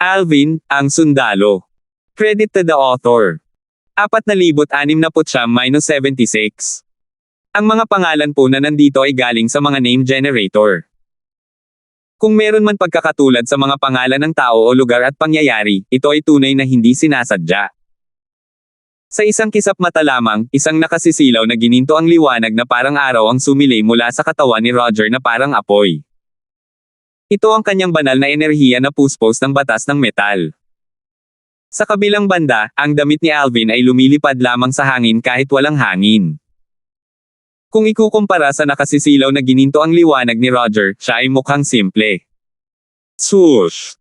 Alvin, ang sundalo. Credit to the author. 4,669-76. Ang mga pangalan po na nandito ay galing sa mga name generator. Kung meron man pagkakatulad sa mga pangalan ng tao o lugar at pangyayari, ito ay tunay na hindi sinasadya. Sa isang kisap mata lamang, isang nakasisilaw na gininto ang liwanag na parang araw ang sumilay mula sa katawan ni Roger na parang apoy. Ito ang kanyang banal na enerhiya na puspos ng batas ng metal. Sa kabilang banda, ang damit ni Alvin ay lumilipad lamang sa hangin kahit walang hangin. Kung ikukumpara sa nakasisilaw na gininto ang liwanag ni Roger, siya ay mukhang simple. Swoosh!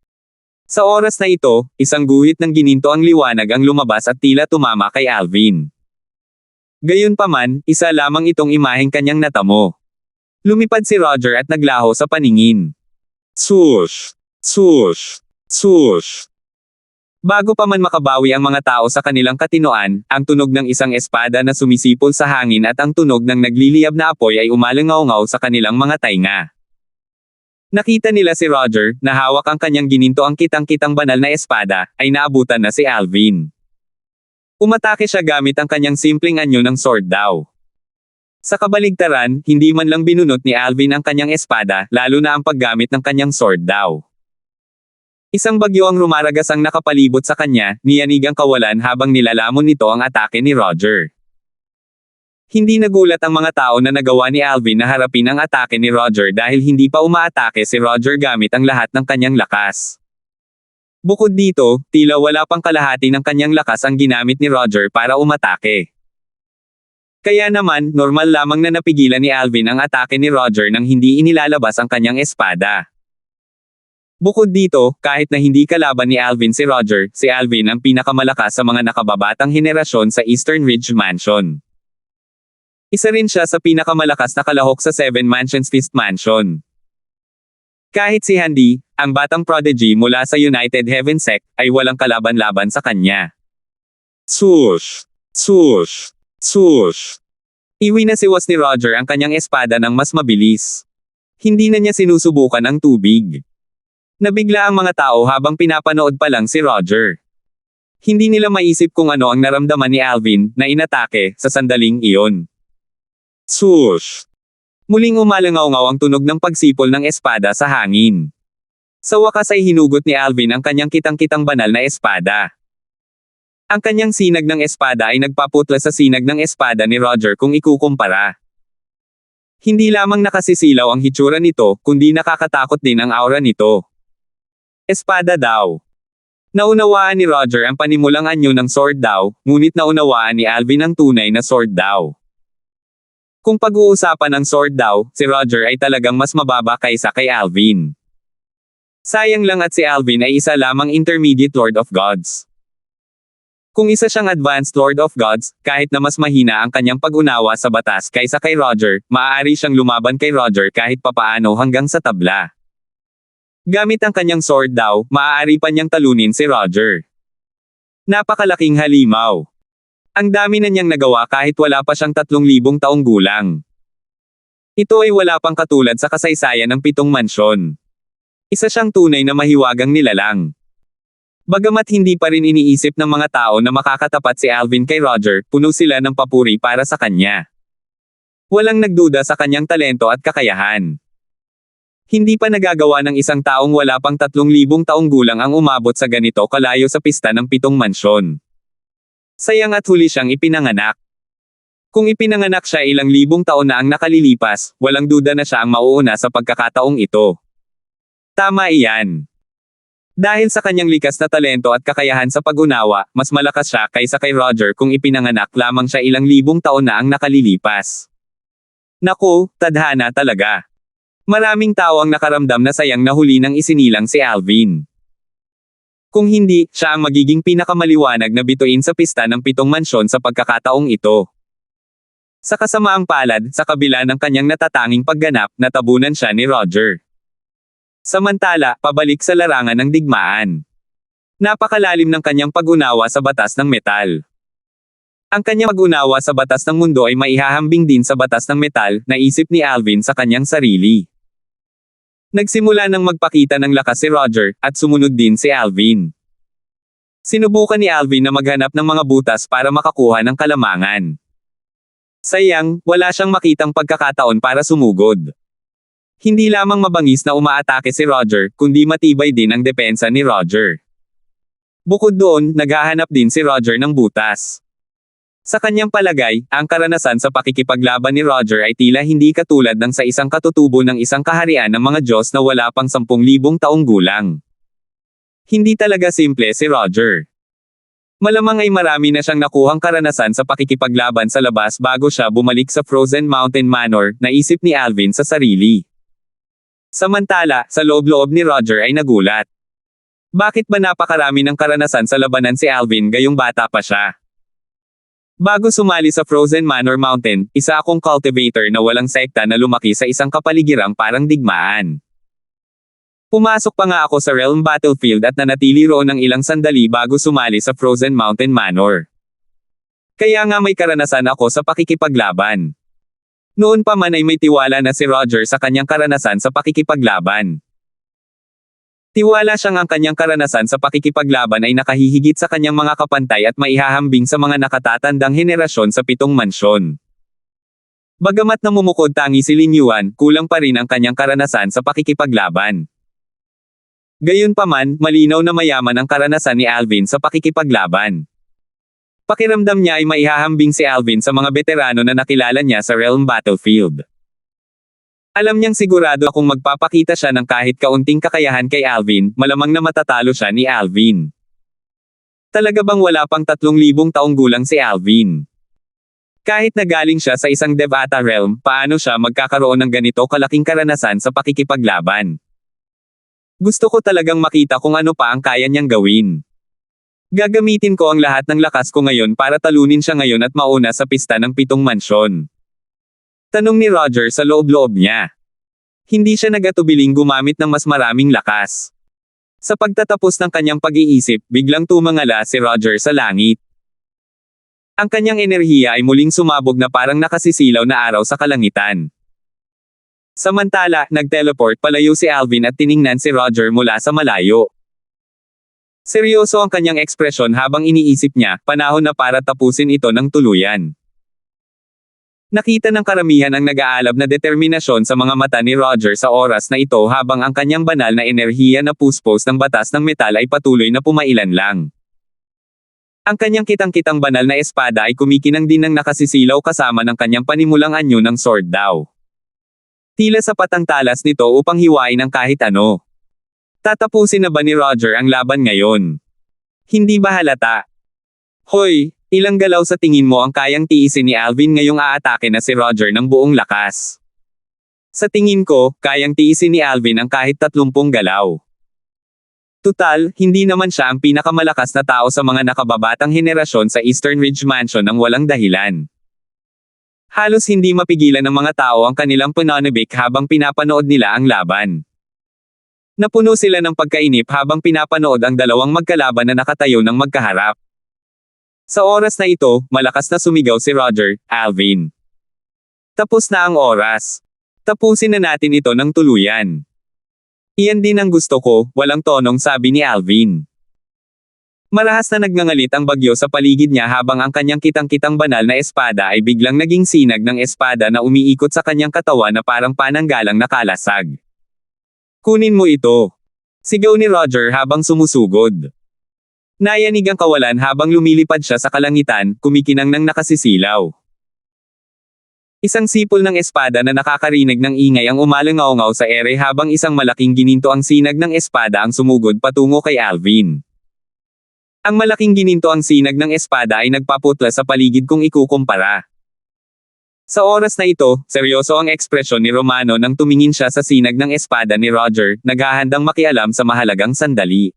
Sa oras na ito, isang guhit ng gininto ang liwanag ang lumabas at tila tumama kay Alvin. Gayunpaman, isa lamang itong imaheng kanyang natamo. Lumipad si Roger at naglaho sa paningin. Swoosh! Swoosh! Swoosh! Bago pa man makabawi ang mga tao sa kanilang katinoan, ang tunog ng isang espada na sumisipol sa hangin at ang tunog ng nagliliyab na apoy ay umalangaw-ngaw sa kanilang mga tainga. Nakita nila si Roger, na hawak ang kanyang gininto ang kitang-kitang banal na espada, ay naabutan na si Alvin. Umatake siya gamit ang kanyang simpleng anyo ng sword daw. Sa kabaligtaran, hindi man lang binunot ni Alvin ang kanyang espada, lalo na ang paggamit ng kanyang sword daw. Isang bagyo ang rumaragas ang nakapalibot sa kanya, niyanig ang kawalan habang nilalamon nito ang atake ni Roger. Hindi nagulat ang mga tao na nagawa ni Alvin na harapin ang atake ni Roger dahil hindi pa umaatake si Roger gamit ang lahat ng kanyang lakas. Bukod dito, tila wala pang kalahati ng kanyang lakas ang ginamit ni Roger para umatake. Kaya naman, normal lamang na napigilan ni Alvin ang atake ni Roger nang hindi inilalabas ang kanyang espada. Bukod dito, kahit na hindi kalaban ni Alvin si Roger, si Alvin ang pinakamalakas sa mga nakababatang henerasyon sa Eastern Ridge Mansion. Isa rin siya sa pinakamalakas na kalahok sa Seven Mansions Fist Mansion. Kahit si Handy, ang batang prodigy mula sa United Heaven Sect, ay walang kalaban-laban sa kanya. Swoosh! Swoosh! Swoosh! Iwi na siwas ni Roger ang kanyang espada ng mas mabilis. Hindi na niya sinusubukan ang tubig. Nabigla ang mga tao habang pinapanood pa lang si Roger. Hindi nila maisip kung ano ang naramdaman ni Alvin, na inatake, sa sandaling iyon. Swoosh! Muling umalangaw-ngaw ang tunog ng pagsipol ng espada sa hangin. Sa wakas ay hinugot ni Alvin ang kanyang kitang-kitang banal na espada. Ang kanyang sinag ng espada ay nagpaputla sa sinag ng espada ni Roger kung ikukumpara. Hindi lamang nakasisilaw ang hitsura nito, kundi nakakatakot din ang aura nito. Espada daw. Naunawaan ni Roger ang panimulang anyo ng sword daw, ngunit naunawaan ni Alvin ang tunay na sword daw. Kung pag-uusapan ng sword daw, si Roger ay talagang mas mababa kaysa kay Alvin. Sayang lang at si Alvin ay isa lamang intermediate Lord of Gods. Kung isa siyang advanced Lord of Gods, kahit na mas mahina ang kanyang pag-unawa sa batas kaysa kay Roger, maaari siyang lumaban kay Roger kahit papaano hanggang sa tabla. Gamit ang kanyang sword daw, maaari pa niyang talunin si Roger. Napakalaking halimaw. Ang dami na niyang nagawa kahit wala pa siyang 3,000 taong gulang. Ito ay wala pang katulad sa kasaysayan ng 7 mansyon. Isa siyang tunay na mahiwagang nilalang. Bagamat hindi pa rin iniisip ng mga tao na makakatapat si Alvin kay Roger, puno sila ng papuri para sa kanya. Walang nagduda sa kanyang talento at kakayahan. Hindi pa nagagawa ng isang taong wala pang 3,000 taong gulang ang umabot sa ganito kalayo sa pista ng 7 mansyon. Sayang at huli siyang ipinanganak. Kung ipinanganak siya ilang libong taon na ang nakalilipas, walang duda na siya ang mauuna sa pagkakataong ito. Tama iyan. Dahil sa kanyang likas na talento at kakayahan sa pag-unawa, mas malakas siya kaysa kay Roger kung ipinanganak lamang siya ilang libong taon na ang nakalilipas. Naku, tadhana talaga. Maraming tao ang nakaramdam na sayang na huli nang isinilang si Alvin. Kung hindi, siya ang magiging pinakamaliwanag na bituin sa pista ng 7 mansyon sa pagkakataong ito. Sa kasamaang palad, sa kabila ng kanyang natatanging pagganap, natabunan siya ni Roger. Samantala, pabalik sa larangan ng digmaan. Napakalalim ng kanyang pag-unawa sa batas ng metal. Ang kanyang pag-unawa sa batas ng mundo ay maihahambing din sa batas ng metal, naisip ni Alvin sa kanyang sarili. Nagsimula nang magpakita ng lakas si Roger, at sumunod din si Alvin. Sinubukan ni Alvin na maghanap ng mga butas para makakuha ng kalamangan. Sayang, wala siyang makitang pagkakataon para sumugod. Hindi lamang mabangis na umaatake si Roger, kundi matibay din ang depensa ni Roger. Bukod doon, naghahanap din si Roger ng butas. Sa kanyang palagay, ang karanasan sa pakikipaglaban ni Roger ay tila hindi katulad ng sa isang katutubo ng isang kaharian ng mga Diyos na wala pang 10,000 taong gulang. Hindi talaga simple si Roger. Malamang ay marami na siyang nakuhang karanasan sa pakikipaglaban sa labas bago siya bumalik sa Frozen Mountain Manor, naisip ni Alvin sa sarili. Samantala, sa loob-loob ni Roger ay nagulat. Bakit ba napakarami ng karanasan sa labanan si Alvin gayong bata pa siya? Bago sumali sa Frozen Manor Mountain, isa akong cultivator na walang sekta na lumaki sa isang kapaligirang parang digmaan. Pumasok pa nga ako sa Realm Battlefield at nanatili roon ng ilang sandali bago sumali sa Frozen Mountain Manor. Kaya nga may karanasan ako sa pakikipaglaban. Noon pa man ay may tiwala na si Roger sa kanyang karanasan sa pakikipaglaban. Tiwala siyang ang kanyang karanasan sa pakikipaglaban ay nakahihigit sa kanyang mga kapantay at maihahambing sa mga nakatatandang henerasyon sa 7 mansyon. Bagamat namumukod tangi si Lin Yuan, kulang pa rin ang kanyang karanasan sa pakikipaglaban. Gayunpaman, malinaw na mayaman ang karanasan ni Alvin sa pakikipaglaban. Pakiramdam niya ay maihahambing si Alvin sa mga veterano na nakilala niya sa Realm Battlefield. Alam niyang sigurado kung magpapakita siya ng kahit kaunting kakayahan kay Alvin, malamang na matatalo siya ni Alvin. Talaga bang wala pang 3,000 taong gulang si Alvin? Kahit na galing siya sa isang Devata realm, paano siya magkakaroon ng ganito kalaking karanasan sa pakikipaglaban? Gusto ko talagang makita kung ano pa ang kaya niyang gawin. Gagamitin ko ang lahat ng lakas ko ngayon para talunin siya ngayon at mauna sa pista ng 7 mansyon. Tanong ni Roger sa loob-loob niya. Hindi siya nagatubiling gumamit ng mas maraming lakas. Sa pagtatapos ng kanyang pag-iisip, biglang tumangala si Roger sa langit. Ang kanyang enerhiya ay muling sumabog na parang nakasisilaw na araw sa kalangitan. Samantala, nag-teleport palayo si Alvin at tiningnan si Roger mula sa malayo. Seryoso ang kanyang ekspresyon habang iniisip niya, panahon na para tapusin ito ng tuluyan. Nakita ng karamihan ang nag-aalab na determinasyon sa mga mata ni Roger sa oras na ito habang ang kanyang banal na enerhiya na puspos ng batas ng metal ay patuloy na pumailan lang. Ang kanyang kitang-kitang banal na espada ay kumikinang din ng nakasisilaw kasama ng kanyang panimulang anyo ng sword daw. Tila sapat ang talas nito upang hiwain ang kahit ano. Tatapusin na ba ni Roger ang laban ngayon? Hindi ba halata? Hoy! Ilang galaw sa tingin mo ang kayang tiisin ni Alvin ngayong aatake na si Roger ng buong lakas? Sa tingin ko, kayang tiisin ni Alvin ang kahit 30 galaw. Tutal, hindi naman siya ang pinakamalakas na tao sa mga nakababatang henerasyon sa Eastern Ridge Mansion ng walang dahilan. Halos hindi mapigilan ng mga tao ang kanilang pananabik habang pinapanood nila ang laban. Napuno sila ng pagkainip habang pinapanood ang dalawang magkalaban na nakatayo ng magkaharap. Sa oras na ito, malakas na sumigaw si Roger, Alvin. Tapos na ang oras. Tapusin na natin ito ng tuluyan. Iyan din ang gusto ko, walang tonong sabi ni Alvin. Marahas na nagngangalit ang bagyo sa paligid niya habang ang kanyang kitang-kitang banal na espada ay biglang naging sinag ng espada na umiikot sa kanyang katawan na parang pananggalang nakalasag. Kunin mo ito. Sigaw ni Roger habang sumusugod. Nayanig ang kawalan habang lumilipad siya sa kalangitan, kumikinang ng nakasisilaw. Isang sipol ng espada na nakakarinig ng ingay ang umalangaw-ngaw sa ere habang isang malaking gininto ang sinag ng espada ang sumugod patungo kay Alvin. Ang malaking gininto ang sinag ng espada ay nagpaputla sa paligid kung ikukumpara. Sa oras na ito, seryoso ang ekspresyon ni Romano nang tumingin siya sa sinag ng espada ni Roger, naghahandang makialam sa mahalagang sandali.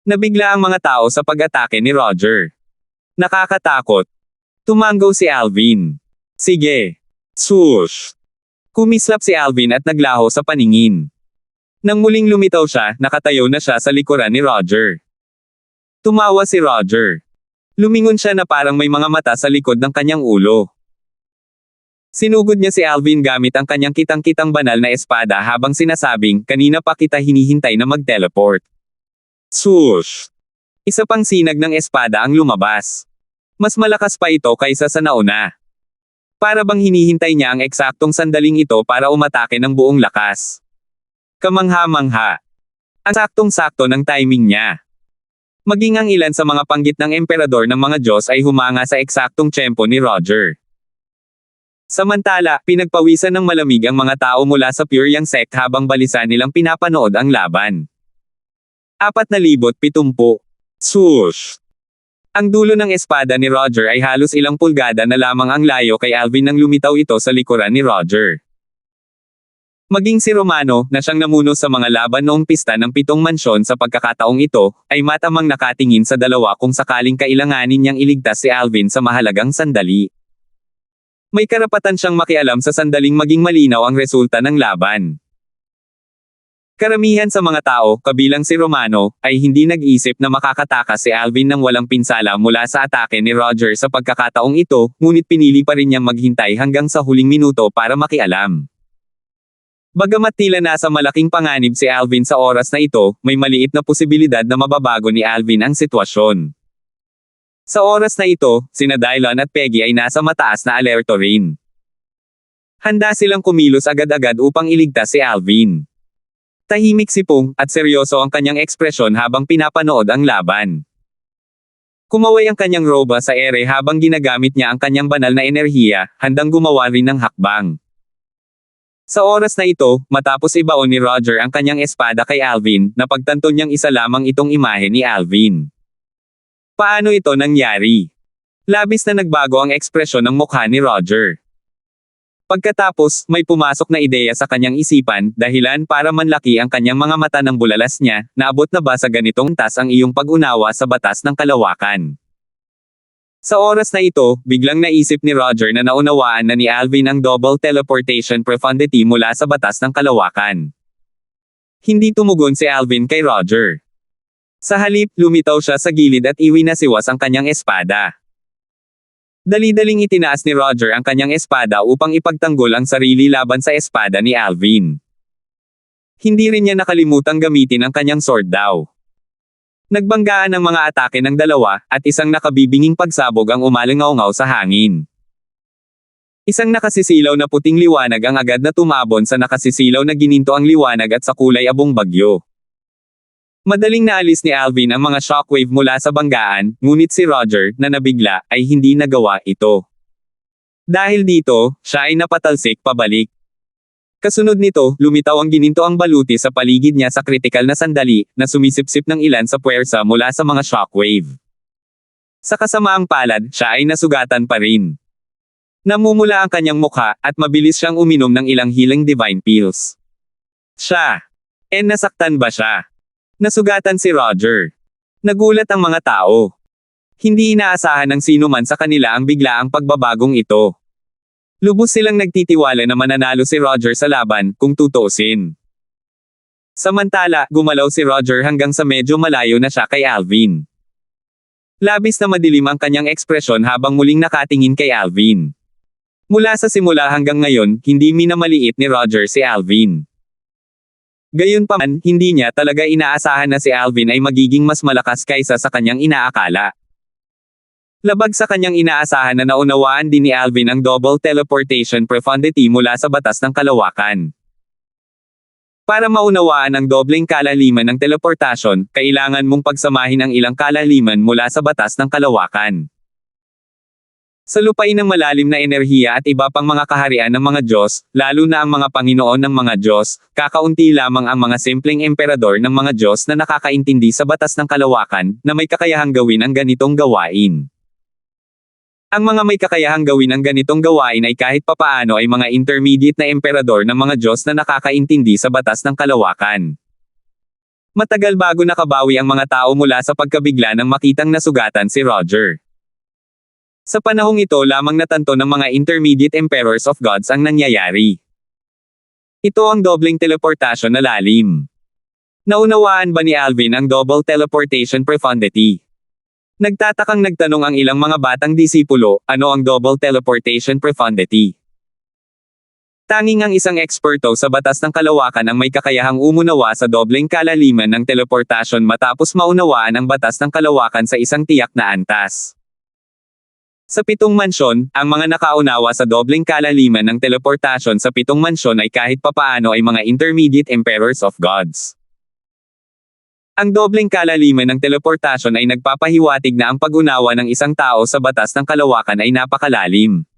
Nabigla ang mga tao sa pag-atake ni Roger. Nakakatakot. Tumanggaw si Alvin. Sige. Swoosh. Kumislap si Alvin at naglaho sa paningin. Nang muling lumitaw siya, nakatayo na siya sa likuran ni Roger. Tumawa si Roger. Lumingon siya na parang may mga mata sa likod ng kanyang ulo. Sinugod niya si Alvin gamit ang kanyang kitang-kitang banal na espada habang sinasabing, kanina pa kita hinihintay na mag-teleport. Swoosh! Isa pang sinag ng espada ang lumabas. Mas malakas pa ito kaysa sa nauna. Para bang hinihintay niya ang eksaktong sandaling ito para umatake ng buong lakas. Kamangha-mangha. Ang saktong-sakto ng timing niya. Maging ang ilan sa mga panggit ng emperador ng mga Diyos ay humanga sa eksaktong tiyempo ni Roger. Samantala, pinagpawisan ng malamig ang mga tao mula sa Pure Yang sect habang balisa nilang pinapanood ang laban. 470. Swoosh! Ang dulo ng espada ni Roger ay halos ilang pulgada na lamang ang layo kay Alvin nang lumitaw ito sa likuran ni Roger. Maging si Romano, na siyang namuno sa mga laban noong pista ng 7 mansyon sa pagkakataong ito, ay matamang nakatingin sa dalawa kung sakaling kailanganin niyang iligtas si Alvin sa mahalagang sandali. May karapatan siyang makialam sa sandaling maging malinaw ang resulta ng laban. Karamihan sa mga tao, kabilang si Romano, ay hindi nag-isip na makakatakas si Alvin nang walang pinsala mula sa atake ni Roger sa pagkakataong ito, ngunit pinili pa rin niyang maghintay hanggang sa huling minuto para makialam. Bagamat tila nasa malaking panganib si Alvin sa oras na ito, may maliit na posibilidad na mababago ni Alvin ang sitwasyon. Sa oras na ito, sina Dylan at Peggy ay nasa mataas na alerto rin. Handa silang kumilos agad-agad upang iligtas si Alvin. Tahimik si Pung, at seryoso ang kanyang ekspresyon habang pinapanood ang laban. Kumaway ang kanyang roba sa ere habang ginagamit niya ang kanyang banal na enerhiya, handang gumawa rin ng hakbang. Sa oras na ito, matapos ibaon ni Roger ang kanyang espada kay Alvin, napagtanto niyang isa lamang itong imahe ni Alvin. Paano ito nangyari? Labis na nagbago ang ekspresyon ng mukha ni Roger. Pagkatapos, may pumasok na ideya sa kanyang isipan, dahilan para manlaki ang kanyang mga mata ng bulalas niya, naabot na ba sa ganitong tas ang iyong pag-unawa sa batas ng kalawakan? Sa oras na ito, biglang naisip ni Roger na naunawaan na ni Alvin ang double teleportation profundity mula sa batas ng kalawakan. Hindi tumugon si Alvin kay Roger. Sa halip, lumitaw siya sa gilid at iwinasiwas ang kanyang espada. Dali-daling itinaas ni Roger ang kanyang espada upang ipagtanggol ang sarili laban sa espada ni Alvin. Hindi rin niya nakalimutang gamitin ang kanyang sword daw. Nagbanggaan ang mga atake ng dalawa, at isang nakabibinging pagsabog ang umalingaw-ngaw sa hangin. Isang nakasisilaw na puting liwanag ang agad na tumabon sa nakasisilaw na gininto ang liwanag at sa kulay abong bagyo. Madaling naalis ni Alvin ang mga shockwave mula sa banggaan, ngunit si Roger, na nabigla, ay hindi nagawa ito. Dahil dito, siya ay napatalsik pabalik. Kasunod nito, lumitaw ang gininto ang baluti sa paligid niya sa kritikal na sandali, na sumisipsip ng ilan sa puwersa mula sa mga shockwave. Sa kasamaang palad, siya ay nasugatan pa rin. Namumula ang kanyang mukha, at mabilis siyang uminom ng ilang healing divine pills. Nasaktan ba siya? Nasugatan si Roger. Nagulat ang mga tao. Hindi inaasahan ng sino man sa kanila ang biglaang pagbabagong ito. Lubos silang nagtitiwala na mananalo si Roger sa laban, kung tutuusin. Samantala, gumalaw si Roger hanggang sa medyo malayo na siya kay Alvin. Labis na madilim ang kanyang ekspresyon habang muling nakatingin kay Alvin. Mula sa simula hanggang ngayon, hindi minamaliit ni Roger si Alvin. Gayunpaman, hindi niya talaga inaasahan na si Alvin ay magiging mas malakas kaysa sa kanyang inaakala. Labag sa kanyang inaasahan na naunawaan din ni Alvin ang double teleportation profundity mula sa batas ng kalawakan. Para maunawaan ang dobleng kalaliman ng teleportasyon, kailangan mong pagsamahin ang ilang kalaliman mula sa batas ng kalawakan. Sa lupain ng malalim na enerhiya at iba pang mga kaharian ng mga Diyos, lalo na ang mga Panginoon ng mga Diyos, kakaunti lamang ang mga simpleng emperador ng mga Diyos na nakakaintindi sa batas ng kalawakan, na may kakayahang gawin ang ganitong gawain. Ang mga may kakayahang gawin ang ganitong gawain ay kahit papaano ay mga intermediate na emperador ng mga Diyos na nakakaintindi sa batas ng kalawakan. Matagal bago nakabawi ang mga tao mula sa pagkabigla ng makitang nasugatan si Roger. Sa panahong ito lamang natanto ng mga intermediate emperors of gods ang nangyayari. Ito ang dobleng teleportasyon na lalim. Naunawaan ba ni Alvin ang double teleportation profundity? Nagtatakang nagtanong ang ilang mga batang disipulo, ano ang double teleportation profundity? Tanging ang isang eksperto sa batas ng kalawakan ang may kakayahang umunawa sa dobleng kalaliman ng teleportasyon matapos maunawaan ang batas ng kalawakan sa isang tiyak na antas. Sa 7 mansyon, ang mga nakaunawa sa dobleng kalaliman ng teleportasyon sa 7 mansyon ay kahit papaano ay mga intermediate emperors of gods. Ang dobleng kalaliman ng teleportasyon ay nagpapahiwatig na ang pag-unawa ng isang tao sa batas ng kalawakan ay napakalalim.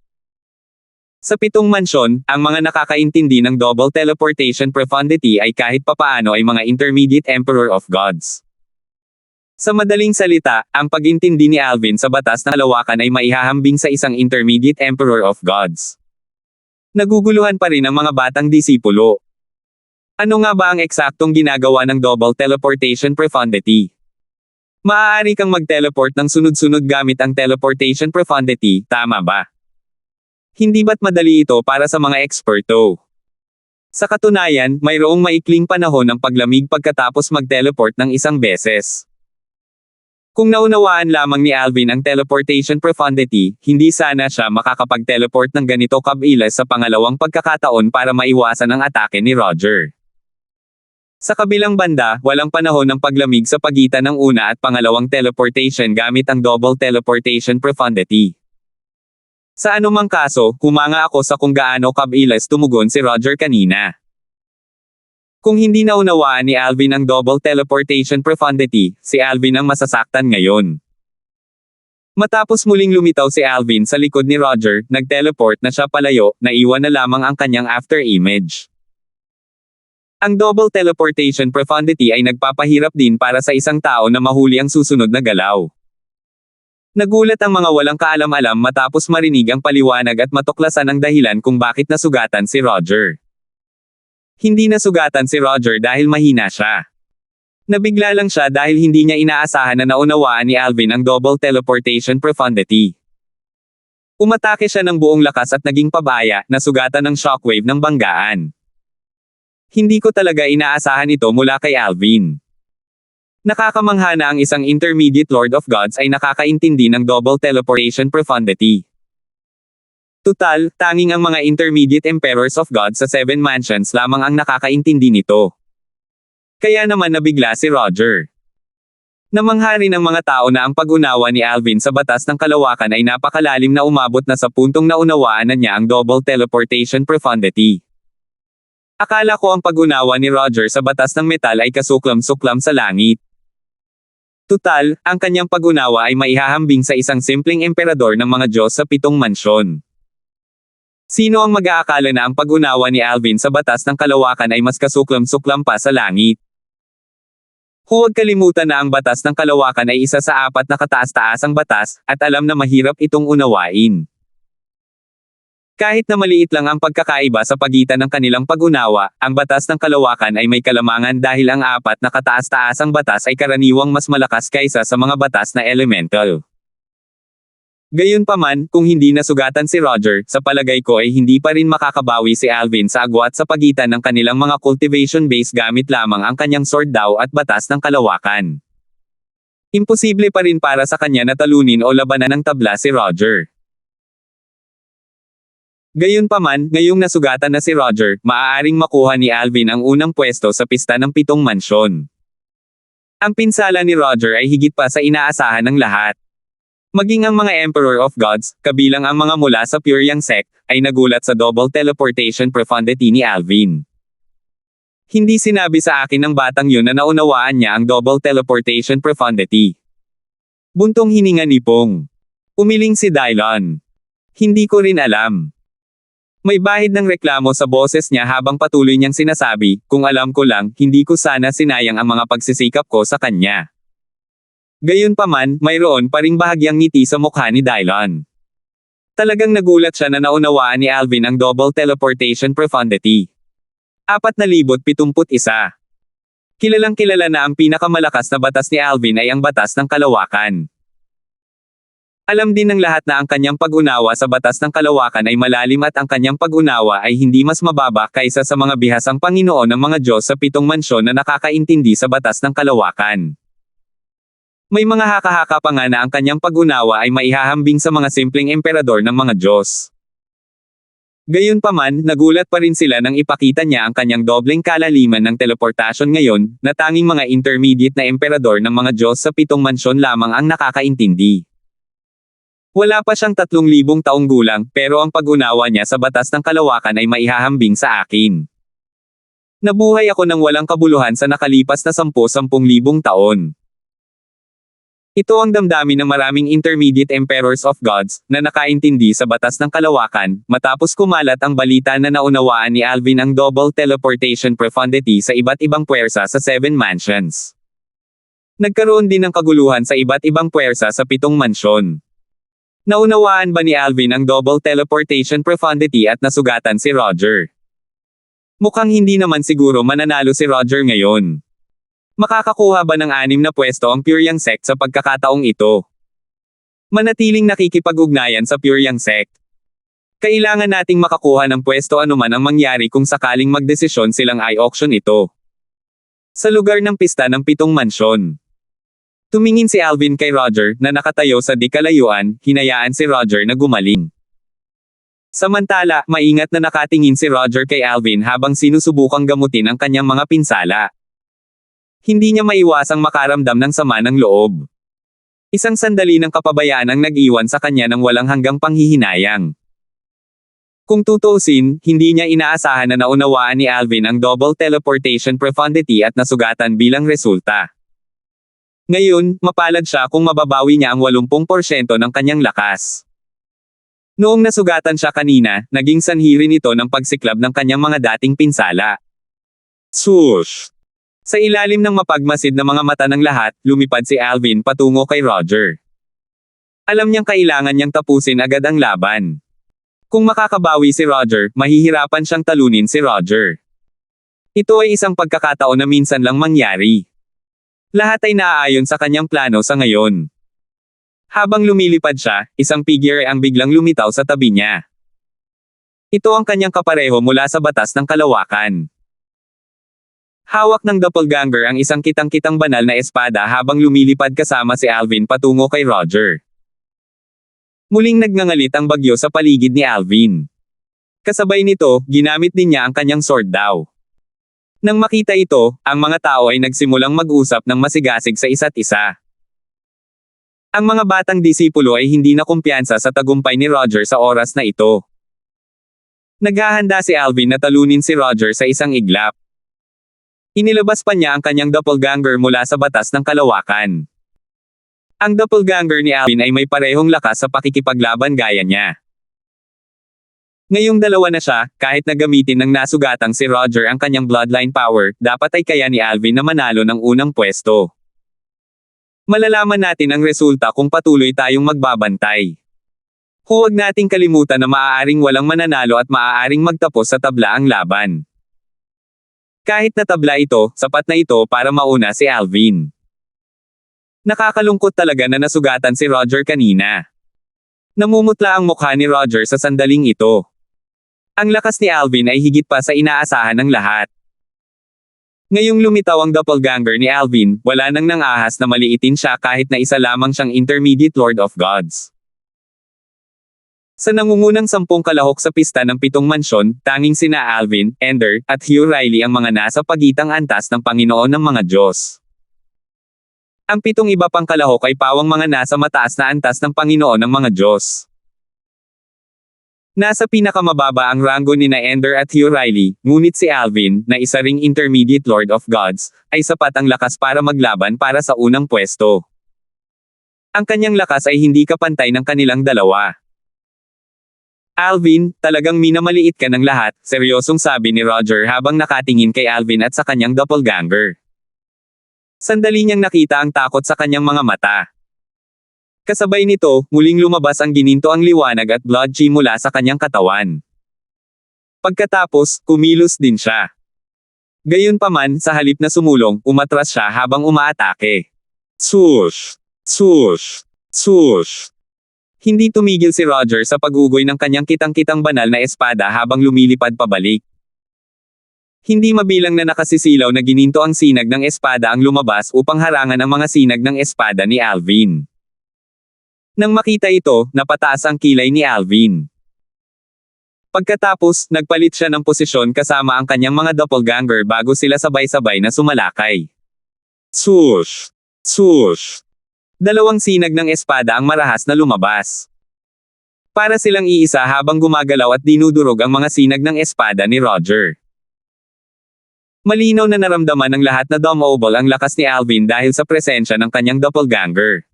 Sa 7 mansyon, ang mga nakakaintindi ng double teleportation profundity ay kahit papaano ay mga intermediate emperor of gods. Sa madaling salita, ang pag-intindi ni Alvin sa batas ng kalawakan ay maihahambing sa isang intermediate emperor of gods. Naguguluhan pa rin ang mga batang disipulo. Ano nga ba ang eksaktong ginagawa ng double teleportation profundity? Maaari kang mag-teleport ng sunod-sunod gamit ang teleportation profundity, tama ba? Hindi ba't madali ito para sa mga eksperto? Sa katunayan, mayroong maikling panahon ng paglamig pagkatapos mag-teleport ng isang beses. Kung naunawaan lamang ni Alvin ang teleportation profundity, hindi sana siya makakapag-teleport ng ganito kabilis sa pangalawang pagkakataon para maiwasan ang atake ni Roger. Sa kabilang banda, walang panahon ng paglamig sa pagitan ng una at pangalawang teleportation gamit ang double teleportation profundity. Sa anumang kaso, humanga ako sa kung gaano kabilis tumugon si Roger kanina. Kung hindi naunawaan ni Alvin ang double teleportation profundity, si Alvin ang masasaktan ngayon. Matapos muling lumitaw si Alvin sa likod ni Roger, nag-teleport na siya palayo, naiwan na lamang ang kanyang after image. Ang double teleportation profundity ay nagpapahirap din para sa isang tao na mahuli ang susunod na galaw. Nagulat ang mga walang kaalam-alam matapos marinig ang paliwanag at matuklasan ang dahilan kung bakit nasugatan si Roger. Hindi nasugatan si Roger dahil mahina siya. Nabigla lang siya dahil hindi niya inaasahan na naunawaan ni Alvin ang double teleportation profundity. Umatake siya ng buong lakas at naging pabaya, nasugatan ng shockwave ng banggaan. Hindi ko talaga inaasahan ito mula kay Alvin. Nakakamangha na ang isang intermediate Lord of Gods ay nakakaintindi ng double teleportation profundity. Tutal, tanging ang mga intermediate emperors of gods sa 7 mansions lamang ang nakakaintindi nito. Kaya naman nabigla si Roger. Namangha rin ang mga tao na ang pag-unawa ni Alvin sa batas ng kalawakan ay napakalalim na umabot na sa puntong naunawaan na niya ang double teleportation profundity. Akala ko ang pag-unawa ni Roger sa batas ng metal ay kasuklam-suklam sa langit. Tutal, ang kanyang pag-unawa ay maihahambing sa isang simpleng emperador ng mga Diyos sa 7 mansyon. Sino ang mag-aakala na ang pag-unawa ni Alvin sa batas ng kalawakan ay mas kasuklam-suklam pa sa langit? Huwag kalimutan na ang batas ng kalawakan ay isa sa 4 na kataas-taasang batas, at alam na mahirap itong unawain. Kahit na maliit lang ang pagkakaiba sa pagitan ng kanilang pag-unawa, ang batas ng kalawakan ay may kalamangan dahil ang 4 na kataas-taasang batas ay karaniwang mas malakas kaysa sa mga batas na elemental. Gayunpaman, kung hindi nasugatan si Roger, sa palagay ko ay hindi pa rin makakabawi si Alvin sa agwat sa pagitan ng kanilang mga cultivation base gamit lamang ang kanyang sword daw at batas ng kalawakan. Imposible pa rin para sa kanya na talunin o labanan ng tabla si Roger. Gayunpaman, ngayong nasugatan na si Roger, maaaring makuha ni Alvin ang unang pwesto sa pista ng 7 mansyon. Ang pinsala ni Roger ay higit pa sa inaasahan ng lahat. Maging ang mga Emperor of Gods, kabilang ang mga mula sa Pure Yang sect, ay nagulat sa double teleportation profundity ni Alvin. Hindi sinabi sa akin ng batang yun na naunawaan niya ang double teleportation profundity. Buntong hininga ni Pong. Umiling si Dylon. Hindi ko rin alam. May bahid ng reklamo sa boses niya habang patuloy niyang sinasabi, kung alam ko lang, hindi ko sana sinayang ang mga pagsisikap ko sa kanya. Gayunpaman, mayroon pa ring bahagyang ngiti sa mukha ni Dylon. Talagang nagulat siya na naunawaan ni Alvin ang double teleportation profundity. 4,071. Kilalang kilala na ang pinakamalakas na batas ni Alvin ay ang batas ng kalawakan. Alam din ng lahat na ang kanyang pag-unawa sa batas ng kalawakan ay malalim at ang kanyang pag-unawa ay hindi mas mababa kaysa sa mga bihasang Panginoon ng mga Diyos sa 7 mansyon na nakakaintindi sa batas ng kalawakan. May mga haka-haka pa nga na ang kanyang pag-unawa ay maihahambing sa mga simpleng emperador ng mga Diyos. Gayunpaman, nagulat pa rin sila nang ipakita niya ang kanyang dobleng kalaliman ng teleportasyon ngayon, na tanging mga intermediate na emperador ng mga Diyos sa 7 mansyon lamang ang nakakaintindi. Wala pa siyang 3,000 taong gulang, pero ang pag-unawa niya sa batas ng kalawakan ay maihahambing sa akin. Nabuhay ako ng walang kabuluhan sa nakalipas na 10,000 taon. Ito ang damdamin ng maraming intermediate emperors of gods, na nakaintindi sa batas ng kalawakan, matapos kumalat ang balita na naunawaan ni Alvin ang double teleportation profundity sa iba't ibang puwersa sa 7 mansions. Nagkaroon din ng kaguluhan sa iba't ibang puwersa sa 7 mansyon. Naunawaan ba ni Alvin ang double teleportation profundity at nasugatan si Roger? Mukhang hindi naman siguro mananalo si Roger ngayon. Makakakuha ba ng 6 na pwesto ang Pyryang Sect sa pagkakataong ito? Manatiling nakikipag-ugnayan sa Pyryang Sect. Kailangan nating makakuha ng pwesto anuman ang mangyari kung sakaling magdesisyon silang i-auction ito. Sa lugar ng pista ng 7 mansyon. Tumingin si Alvin kay Roger na nakatayo sa di kalayuan, hinayaan si Roger na gumaling. Samantala, maingat na nakatingin si Roger kay Alvin habang sinusubukang gamutin ang kanyang mga pinsala. Hindi niya maiwasang makaramdam ng sama ng loob. Isang sandali ng kapabayaan ang nag-iwan sa kanya ng walang hanggang panghihinayang. Kung tutuusin, hindi niya inaasahan na naunawaan ni Alvin ang double teleportation profundity at nasugatan bilang resulta. Ngayon, mapalad siya kung mababawi niya ang 80% ng kanyang lakas. Noong nasugatan siya kanina, naging sanhi rin ito ng pagsiklab ng kanyang mga dating pinsala. Swoosh! Sa ilalim ng mapagmasid na mga mata ng lahat, lumipad si Alvin patungo kay Roger. Alam niyang kailangan niyang tapusin agad ang laban. Kung makakabawi si Roger, mahihirapan siyang talunin si Roger. Ito ay isang pagkakataon na minsan lang mangyari. Lahat ay naaayon sa kanyang plano sa ngayon. Habang lumilipad siya, isang figure ang biglang lumitaw sa tabi niya. Ito ang kanyang kapareho mula sa batas ng kalawakan. Hawak ng doppelganger ang isang kitang-kitang banal na espada habang lumilipad kasama si Alvin patungo kay Roger. Muling nagngangalit ang bagyo sa paligid ni Alvin. Kasabay nito, ginamit din niya ang kanyang sword daw. Nang makita ito, ang mga tao ay nagsimulang mag-usap ng masigasig sa isa't isa. Ang mga batang disipulo ay hindi na kumpiyansa sa tagumpay ni Roger sa oras na ito. Naghahanda si Alvin na talunin si Roger sa isang iglap. Inilabas pa niya ang kanyang doppelganger mula sa batas ng kalawakan. Ang doppelganger ni Alvin ay may parehong lakas sa pakikipaglaban gaya niya. Ngayong dalawa na siya, kahit na gamitin ng nasugatang si Roger ang kanyang bloodline power, dapat ay kaya ni Alvin na manalo ng unang pwesto. Malalaman natin ang resulta kung patuloy tayong magbabantay. Huwag nating kalimutan na maaaring walang mananalo at maaaring magtapos sa tabla ang laban. Kahit na tabla ito, sapat na ito para mauna si Alvin. Nakakalungkot talaga na nasugatan si Roger kanina. Namumutla ang mukha ni Roger sa sandaling ito. Ang lakas ni Alvin ay higit pa sa inaasahan ng lahat. Ngayong lumitaw ang doppelganger ni Alvin, wala nang nangahas na maliitin siya kahit na isa lamang siyang intermediate Lord of Gods. Sa nangungunang 10 kalahok sa pista ng 7 mansyon, tanging sina Alvin, Ender, at Hugh Riley ang mga nasa pagitang antas ng Panginoon ng mga Diyos. Ang 7 iba pang kalahok ay pawang mga nasa mataas na antas ng Panginoon ng mga Diyos. Nasa pinakamababa ang ranggo ni Ender at Hugh Riley, ngunit si Alvin, na isa ring intermediate Lord of Gods, ay sapat ang lakas para maglaban para sa unang pwesto. Ang kanyang lakas ay hindi kapantay ng kanilang dalawa. Alvin, talagang minamaliit ka ng lahat, seryosong sabi ni Roger habang nakatingin kay Alvin at sa kanyang doppelganger. Sandali niyang nakita ang takot sa kanyang mga mata. Kasabay nito, muling lumabas ang ginintoang liwanag at blood chi mula sa kanyang katawan. Pagkatapos, kumilos din siya. Gayunpaman, sa halip na sumulong, umatras siya habang umaatake. Swoosh! Swoosh! Swoosh! Hindi tumigil si Roger sa pag-ugoy ng kanyang kitang-kitang banal na espada habang lumilipad pabalik. Hindi mabilang na nakasisilaw na gininto ang sinag ng espada ang lumabas upang harangan ang mga sinag ng espada ni Alvin. Nang makita ito, napataas ang kilay ni Alvin. Pagkatapos, nagpalit siya ng posisyon kasama ang kanyang mga doppelganger bago sila sabay-sabay na sumalakay. Swoosh! Swoosh! Dalawang sinag ng espada ang marahas na lumabas. Para silang iisa habang gumagalaw at dinudurog ang mga sinag ng espada ni Roger. Malinaw na naramdaman ng lahat na Domoble ang lakas ni Alvin dahil sa presensya ng kanyang doppelganger.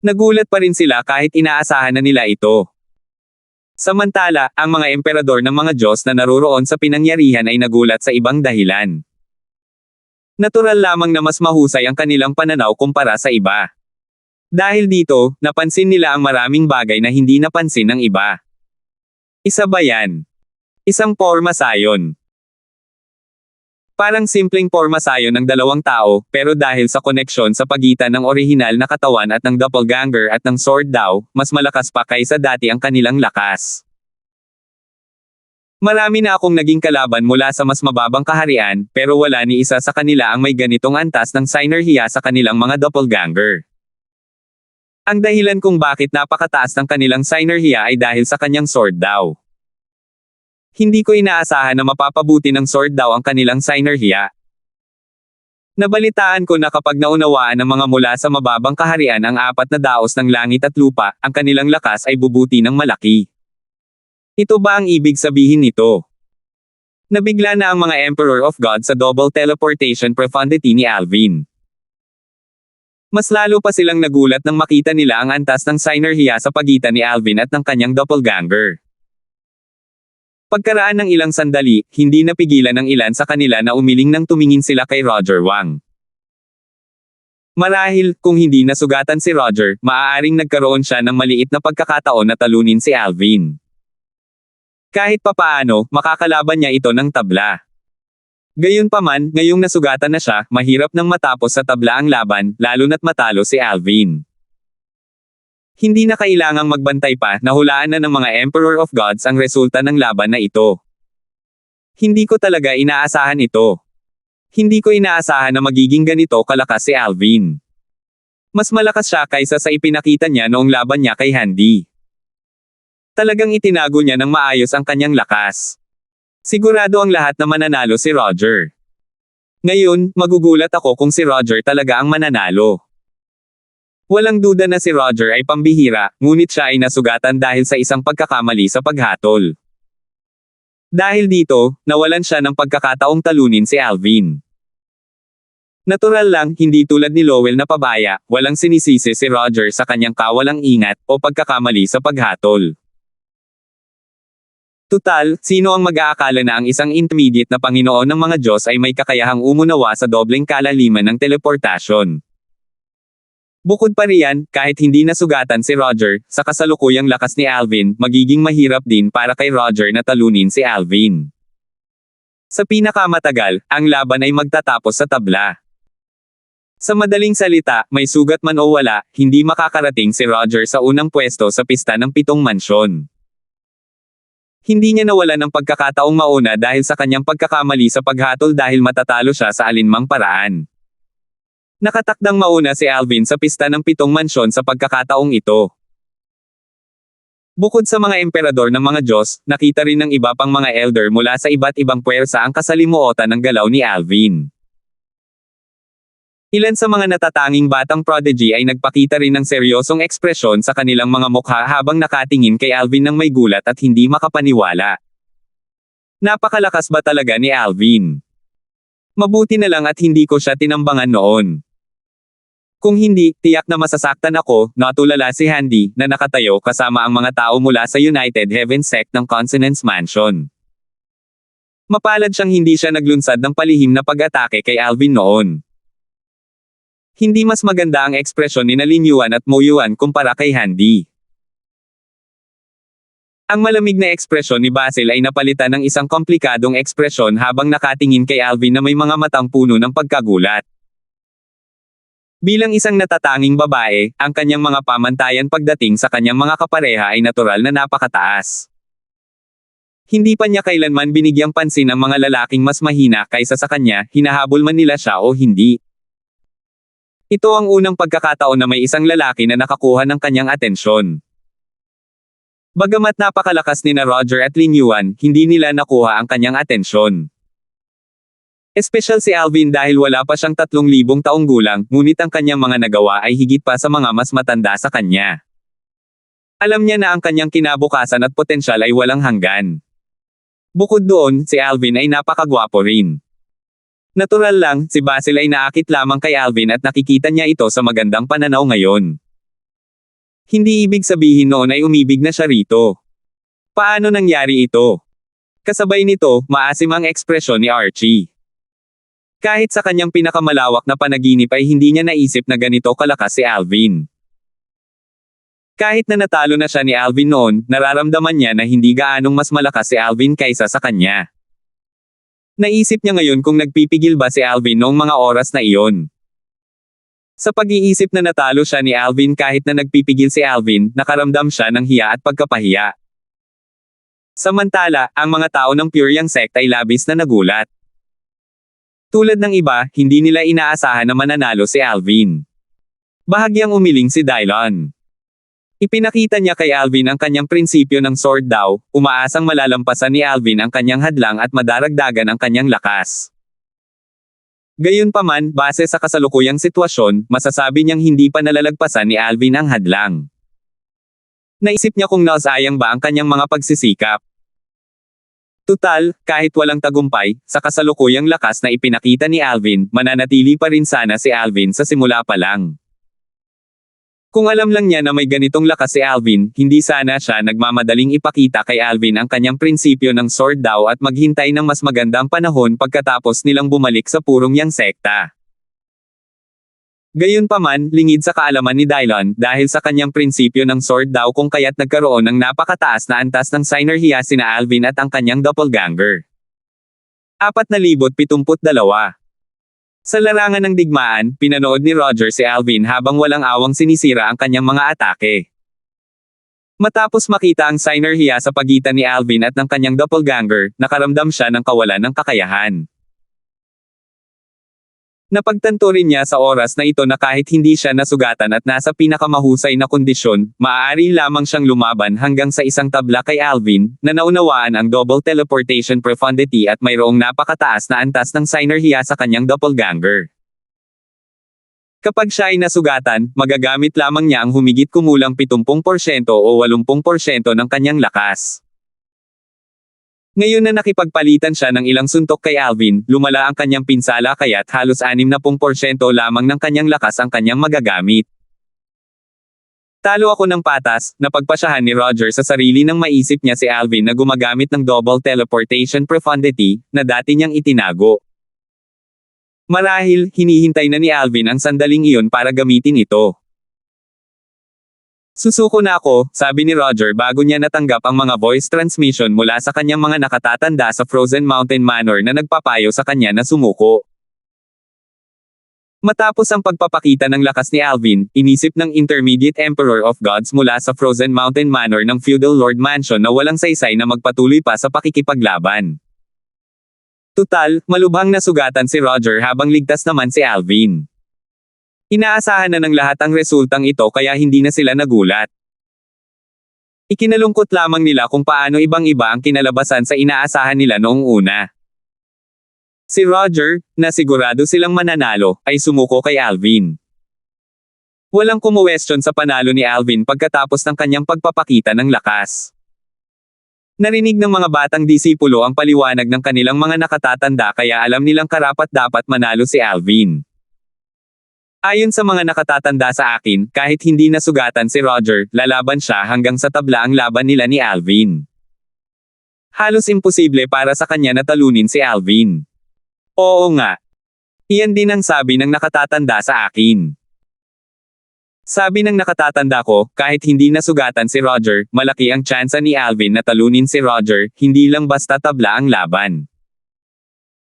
Nagulat pa rin sila kahit inaasahan na nila ito. Samantala, ang mga emperador ng mga Diyos na naroroon sa pinangyarihan ay nagulat sa ibang dahilan. Natural lamang na mas mahusay ang kanilang pananaw kumpara sa iba. Dahil dito, napansin nila ang maraming bagay na hindi napansin ng iba. Isa ba yan? Isang porma sayon. Parang simpleng porma sayon ng dalawang tao, pero dahil sa koneksyon sa pagitan ng orihinal na katawan at ng doppelganger at ng sword daw, mas malakas pa kaysa dati ang kanilang lakas. Marami na akong naging kalaban mula sa mas mababang kaharian, pero wala ni isa sa kanila ang may ganitong antas ng sinerhiya sa kanilang mga doppelganger. Ang dahilan kung bakit napakataas ng kanilang sinerhiya ay dahil sa kanyang sword daw. Hindi ko inaasahan na mapapabuti ng sword daw ang kanilang sinerhiya. Nabalitaan ko na kapag naunawaan ng mga mula sa mababang kaharian ang apat na daos ng langit at lupa, ang kanilang lakas ay bubuti ng malaki. Ito ba ang ibig sabihin nito? Nabigla na ang mga Emperor of God sa double teleportation profundity ni Alvin. Mas lalo pa silang nagulat nang makita nila ang antas ng sinerhiya sa pagitan ni Alvin at ng kanyang doppelganger. Pagkaraan ng ilang sandali, hindi napigilan ng ilan sa kanila na umiling nang tumingin sila kay Roger Wang. Marahil, kung hindi nasugatan si Roger, maaaring nagkaroon siya ng maliit na pagkakataon na talunin si Alvin. Kahit papaano, makakalaban niya ito ng tabla. Gayunpaman, ngayong nasugatan na siya, mahirap nang matapos sa tabla ang laban, lalo na't matalo si Alvin. Hindi na kailangang magbantay pa, nahulaan na ng mga Emperor of Gods ang resulta ng laban na ito. Hindi ko talaga inaasahan ito. Hindi ko inaasahan na magiging ganito kalakas si Alvin. Mas malakas siya kaysa sa ipinakita niya noong laban niya kay Handy. Talagang itinago niya ng maayos ang kanyang lakas. Sigurado ang lahat na mananalo si Roger. Ngayon, magugulat ako kung si Roger talaga ang mananalo. Walang duda na si Roger ay pambihira, ngunit siya ay nasugatan dahil sa isang pagkakamali sa paghatol. Dahil dito, nawalan siya ng pagkakataong talunin si Alvin. Natural lang, hindi tulad ni Lowell na pabaya, walang sinisisi si Roger sa kanyang kawalang ingat o pagkakamali sa paghatol. Tutal, sino ang mag-aakala na ang isang intermediate na Panginoon ng mga Diyos ay may kakayahang umunawa sa dobleng kalaliman ng teleportasyon? Bukod pa riyan, kahit hindi nasugatan si Roger, sa kasalukuyang lakas ni Alvin, magiging mahirap din para kay Roger na talunin si Alvin. Sa pinakamatagal, ang laban ay magtatapos sa tabla. Sa madaling salita, may sugat man o wala, hindi makakarating si Roger sa unang pwesto sa pista ng 7 mansyon. Hindi niya nawalan ng pagkakataong mauna dahil sa kanyang pagkakamali sa paghatol dahil matatalo siya sa alinmang paraan. Nakatakdang mauna si Alvin sa pista ng 7 mansyon sa pagkakataong ito. Bukod sa mga emperador ng mga Diyos, nakita rin ng iba pang mga elder mula sa iba't ibang puwersa ang kasalimuotan ng galaw ni Alvin. Ilan sa mga natatanging batang prodigy ay nagpakita rin ng seryosong ekspresyon sa kanilang mga mukha habang nakatingin kay Alvin ng may gulat at hindi makapaniwala. Napakalakas ba talaga ni Alvin? Mabuti na lang at hindi ko siya tinambangan noon. Kung hindi, tiyak na masasaktan ako, natulala si Handy, na nakatayo kasama ang mga tao mula sa United Heaven Sect ng Consonance Mansion. Mapalad siyang hindi siya naglunsad ng palihim na pag-atake kay Alvin noon. Hindi mas maganda ang ekspresyon ni Lin Yuan at Mo Yuan kumpara kay Handy. Ang malamig na ekspresyon ni Basil ay napalitan ng isang komplikadong ekspresyon habang nakatingin kay Alvin na may mga matang puno ng pagkagulat. Bilang isang natatanging babae, ang kanyang mga pamantayan pagdating sa kanyang mga kapareha ay natural na napakataas. Hindi pa niya kailanman binigyang pansin ang mga lalaking mas mahina kaysa sa kanya, hinahabol man nila siya o hindi. Ito ang unang pagkakataon na may isang lalaki na nakakuha ng kanyang atensyon. Bagamat napakalakas ni na Roger at Ling Yuan, hindi nila nakuha ang kanyang atensyon. Espesyal si Alvin dahil wala pa siyang 3,000 taong gulang, ngunit ang kanyang mga nagawa ay higit pa sa mga mas matanda sa kanya. Alam niya na ang kanyang kinabukasan at potensyal ay walang hanggan. Bukod doon, si Alvin ay napakagwapo rin. Natural lang, si Basil ay naakit lamang kay Alvin at nakikita niya ito sa magandang pananaw ngayon. Hindi ibig sabihin noon ay umibig na siya rito. Paano nangyari ito? Kasabay nito, maasim ang ekspresyon ni Archie. Kahit sa kanyang pinakamalawak na panaginip ay hindi niya naisip na ganito kalakas si Alvin. Kahit na natalo na siya ni Alvin noon, nararamdaman niya na hindi gaanong mas malakas si Alvin kaysa sa kanya. Naisip niya ngayon kung nagpipigil ba si Alvin noong mga oras na iyon. Sa pag-iisip na natalo siya ni Alvin kahit na nagpipigil si Alvin, nakaramdam siya ng hiya at pagkapahiya. Samantala, ang mga tao ng Pure Yang sect ay labis na nagulat. Tulad ng iba, hindi nila inaasahan na mananalo si Alvin. Bahagyang umiling si Dylon. Ipinakita niya kay Alvin ang kanyang prinsipyo ng sword daw, umaasang malalampasan ni Alvin ang kanyang hadlang at madaragdagan ang kanyang lakas. Gayunpaman, base sa kasalukuyang sitwasyon, masasabi niyang hindi pa nalalagpasan ni Alvin ang hadlang. Naisip niya kung nausayang ba ang kanyang mga pagsisikap. Tutal, kahit walang tagumpay, sa kasalukuyang lakas na ipinakita ni Alvin, mananatili pa rin sana si Alvin sa simula pa lang. Kung alam lang niya na may ganitong lakas si Alvin, hindi sana siya nagmamadaling ipakita kay Alvin ang kanyang prinsipyo ng sword daw at maghintay ng mas magandang panahon pagkatapos nilang bumalik sa purong yang sekta. Gayunpaman, lingid sa kaalaman ni Dylon, dahil sa kanyang prinsipyo ng sword daw kung kaya't nagkaroon ng napakataas na antas ng sinerhiya sina Alvin at ang kanyang doppelganger. 4,072 Sa larangan ng digmaan, pinanood ni Roger si Alvin habang walang awang sinisira ang kanyang mga atake. Matapos makita ang sinerhiya sa pagitan ni Alvin at ng kanyang doppelganger, nakaramdam siya ng kawalan ng kakayahan. Napagtanto rin niya sa oras na ito na kahit hindi siya nasugatan at nasa pinakamahusay na kondisyon, maaari lamang siyang lumaban hanggang sa isang tabla kay Alvin, na naunawaan ang double teleportation profundity at mayroong napakataas na antas ng sinerhiya sa kanyang doppelganger. Kapag siya ay nasugatan, magagamit lamang niya ang humigit kumulang 70% o 80% ng kanyang lakas. Ngayon na nakipagpalitan siya ng ilang suntok kay Alvin, lumala ang kanyang pinsala kaya't halos 60% lamang ng kanyang lakas ang kanyang magagamit. Talo ako ng patas, napagpasyahan ni Roger sa sarili nang maisip niya si Alvin na gumagamit ng double teleportation profundity, na dati niyang itinago. Marahil, hinihintay na ni Alvin ang sandaling iyon para gamitin ito. Susuko na ako, sabi ni Roger bago niya natanggap ang mga voice transmission mula sa kanyang mga nakatatanda sa Frozen Mountain Manor na nagpapayo sa kanya na sumuko. Matapos ang pagpapakita ng lakas ni Alvin, inisip ng Intermediate Emperor of Gods mula sa Frozen Mountain Manor ng Feudal Lord Mansion na walang saysay na magpatuloy pa sa pakikipaglaban. Tutal, malubhang nasugatan si Roger habang ligtas naman si Alvin. Inaasahan na ng lahat ang resultang ito kaya hindi na sila nagulat. Ikinalungkot lamang nila kung paano ibang-iba ang kinalabasan sa inaasahan nila noong una. Si Roger, na sigurado silang mananalo, ay sumuko kay Alvin. Walang kumuwestiyon sa panalo ni Alvin pagkatapos ng kanyang pagpapakita ng lakas. Narinig ng mga batang disipulo ang paliwanag ng kanilang mga nakatatanda kaya alam nilang karapat-dapat manalo si Alvin. Ayon sa mga nakatatanda sa akin, kahit hindi nasugatan si Roger, lalaban siya hanggang sa tabla ang laban nila ni Alvin. Halos imposible para sa kanya na talunin si Alvin. Oo nga. Iyan din ang sabi ng nakatatanda sa akin. Sabi ng nakatatanda ko, kahit hindi nasugatan si Roger, malaki ang tsansa ni Alvin na talunin si Roger, hindi lang basta tabla ang laban.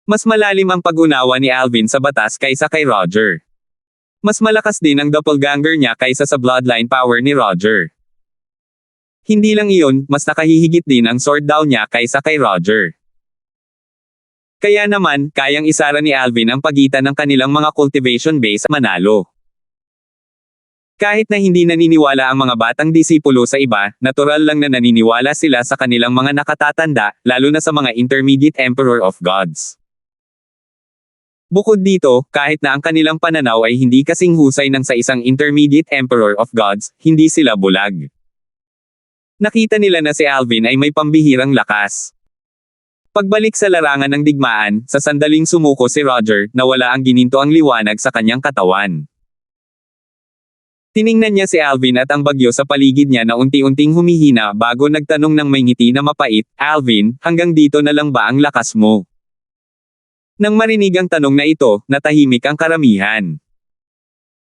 Mas malalim ang pag-unawa ni Alvin sa batas kaysa kay Roger. Mas malakas din ang doppelganger niya kaysa sa bloodline power ni Roger. Hindi lang iyon, mas nakahihigit din ang sword daw niya kaysa kay Roger. Kaya naman, kayang isara ni Alvin ang pagitan ng kanilang mga cultivation base manalo. Kahit na hindi naniniwala ang mga batang disipulo sa iba, natural lang na naniniwala sila sa kanilang mga nakatatanda, lalo na sa mga intermediate emperor of gods. Bukod dito, kahit na ang kanilang pananaw ay hindi kasing husay ng sa isang intermediate emperor of gods, hindi sila bulag. Nakita nila na si Alvin ay may pambihirang lakas. Pagbalik sa larangan ng digmaan, sa sandaling sumuko si Roger, nawala ang gininto ang liwanag sa kanyang katawan. Tiningnan niya si Alvin at ang bagyo sa paligid niya na unti-unting humihina bago nagtanong ng may ngiti na mapait, "Alvin, hanggang dito na lang ba ang lakas mo?" Nang marinig ang tanong na ito, natahimik ang karamihan.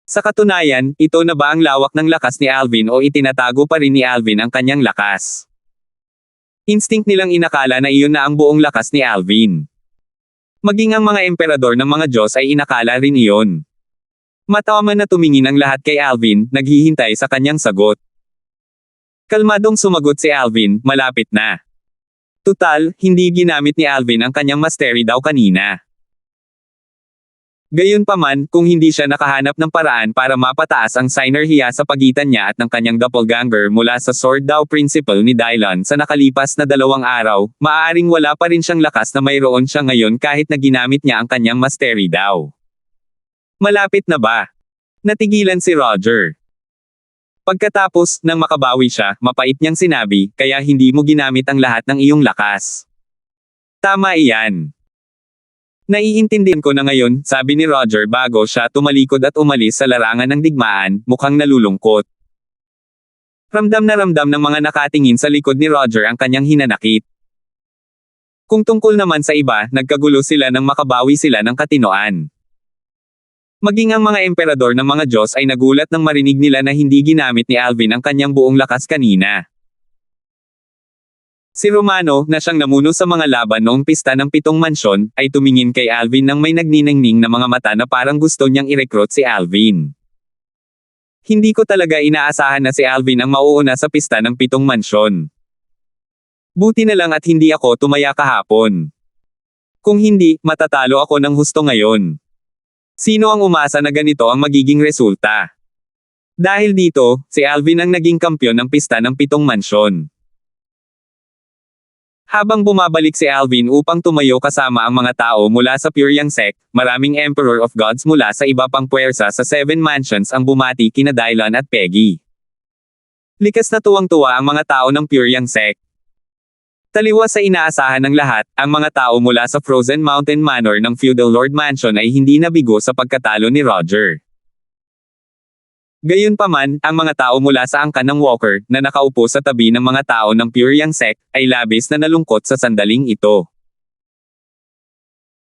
Sa katunayan, ito na ba ang lawak ng lakas ni Alvin o itinatago pa rin ni Alvin ang kanyang lakas? Instinct nilang inakala na iyon na ang buong lakas ni Alvin. Maging ang mga emperador ng mga Diyos ay inakala rin iyon. Matawaman na tumingin ang lahat kay Alvin, naghihintay sa kanyang sagot. Kalmadong sumagot si Alvin, "Malapit na." Tutal, hindi ginamit ni Alvin ang kanyang mastery daw kanina. Gayunpaman, kung hindi siya nakahanap ng paraan para mapataas ang sinerhiya sa pagitan niya at ng kanyang doppelganger mula sa Sword Dao Principle ni Dylon sa nakalipas na 2 araw, maaaring wala pa rin siyang lakas na mayroon siya ngayon kahit na ginamit niya ang kanyang mastery Dao. Malapit na ba? Natigilan si Roger. Pagkatapos, nang makabawi siya, mapait niyang sinabi, "Kaya hindi mo ginamit ang lahat ng iyong lakas." Tama iyan. "Naiintindihan ko na ngayon," sabi ni Roger bago siya tumalikod at umalis sa larangan ng digmaan, mukhang nalulungkot. Ramdam ng mga nakatingin sa likod ni Roger ang kanyang hinanakit. Kung tungkol naman sa iba, nagkagulo sila nang makabawi sila ng katinoan. Maging ang mga emperador ng mga Diyos ay nagulat nang marinig nila na hindi ginamit ni Alvin ang kanyang buong lakas kanina. Si Romano, na siyang namuno sa mga laban noong pista ng 7 mansyon, ay tumingin kay Alvin nang may nagniningning na mga mata na parang gusto niyang i-recruit si Alvin. "Hindi ko talaga inaasahan na si Alvin ang mauuna sa pista ng 7 mansyon. Buti na lang at hindi ako tumaya kahapon. Kung hindi, matatalo ako ng husto ngayon. Sino ang umasa na ganito ang magiging resulta?" Dahil dito, si Alvin ang naging kampyon ng pista ng 7 mansyon. Habang bumabalik si Alvin upang tumayo kasama ang mga tao mula sa Pyryang sect, maraming Emperor of Gods mula sa iba pang puwersa sa 7 mansions ang bumati kina Dylon at Peggy. Likas na tuwang-tuwa ang mga tao ng Pyryang sect. Taliwas sa inaasahan ng lahat, ang mga tao mula sa Frozen Mountain Manor ng Feudal Lord Mansion ay hindi nabigo sa pagkatalo ni Roger. Gayunpaman, ang mga tao mula sa angkan ng Walker, na nakaupo sa tabi ng mga tao ng Pyryang sect, ay labis na nalungkot sa sandaling ito.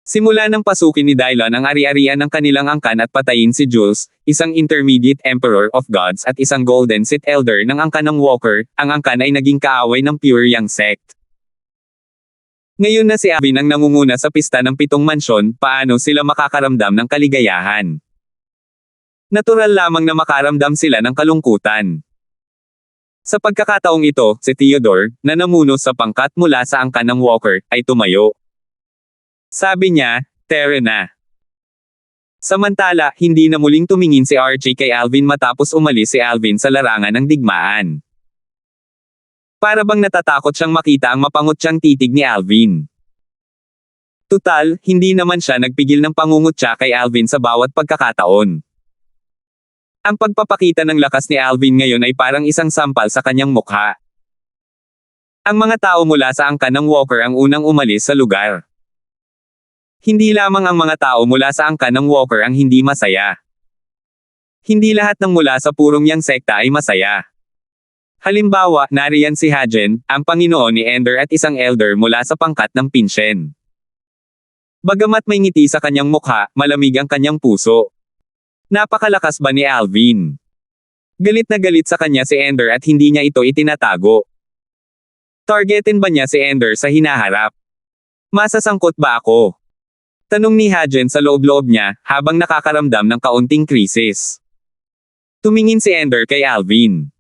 Simula nang pasukin ni Dylon ang ari-arian ng kanilang angkan at patayin si Jules, isang intermediate emperor of gods at isang golden Sith elder ng angkan ng Walker, ang angkan ay naging kaaway ng Pyryang sect. Ngayon na si Alvin ang nangunguna sa pista ng 7 mansyon, paano sila makakaramdam ng kaligayahan? Natural lamang na makaramdam sila ng kalungkutan. Sa pagkakataong ito, si Theodore, na namuno sa pangkat mula sa angkan ng Walker, ay tumayo. Sabi niya, "Tara na." Samantala, hindi na muling tumingin si Archie kay Alvin matapos umalis si Alvin sa larangan ng digmaan. Para bang natatakot siyang makita ang mapangutsyang titig ni Alvin. Tutal, hindi naman siya nagpigil ng pangungutya kay Alvin sa bawat pagkakataon. Ang pagpapakita ng lakas ni Alvin ngayon ay parang isang sampal sa kanyang mukha. Ang mga tao mula sa angkan ng Walker ang unang umalis sa lugar. Hindi lamang ang mga tao mula sa angkan ng Walker ang hindi masaya. Hindi lahat ng mula sa purong yang sekta ay masaya. Halimbawa, nariyan si Hagen, ang Panginoon ni Ender at isang elder mula sa pangkat ng Pinshen. Bagamat may ngiti sa kanyang mukha, malamig ang kanyang puso. Napakalakas ba ni Alvin? Galit na galit sa kanya si Ender at hindi niya ito itinatago. Targetin ba niya si Ender sa hinaharap? Masasangkot ba ako? Tanong ni Hagen sa loob-loob niya, habang nakakaramdam ng kaunting krisis. Tumingin si Ender kay Alvin.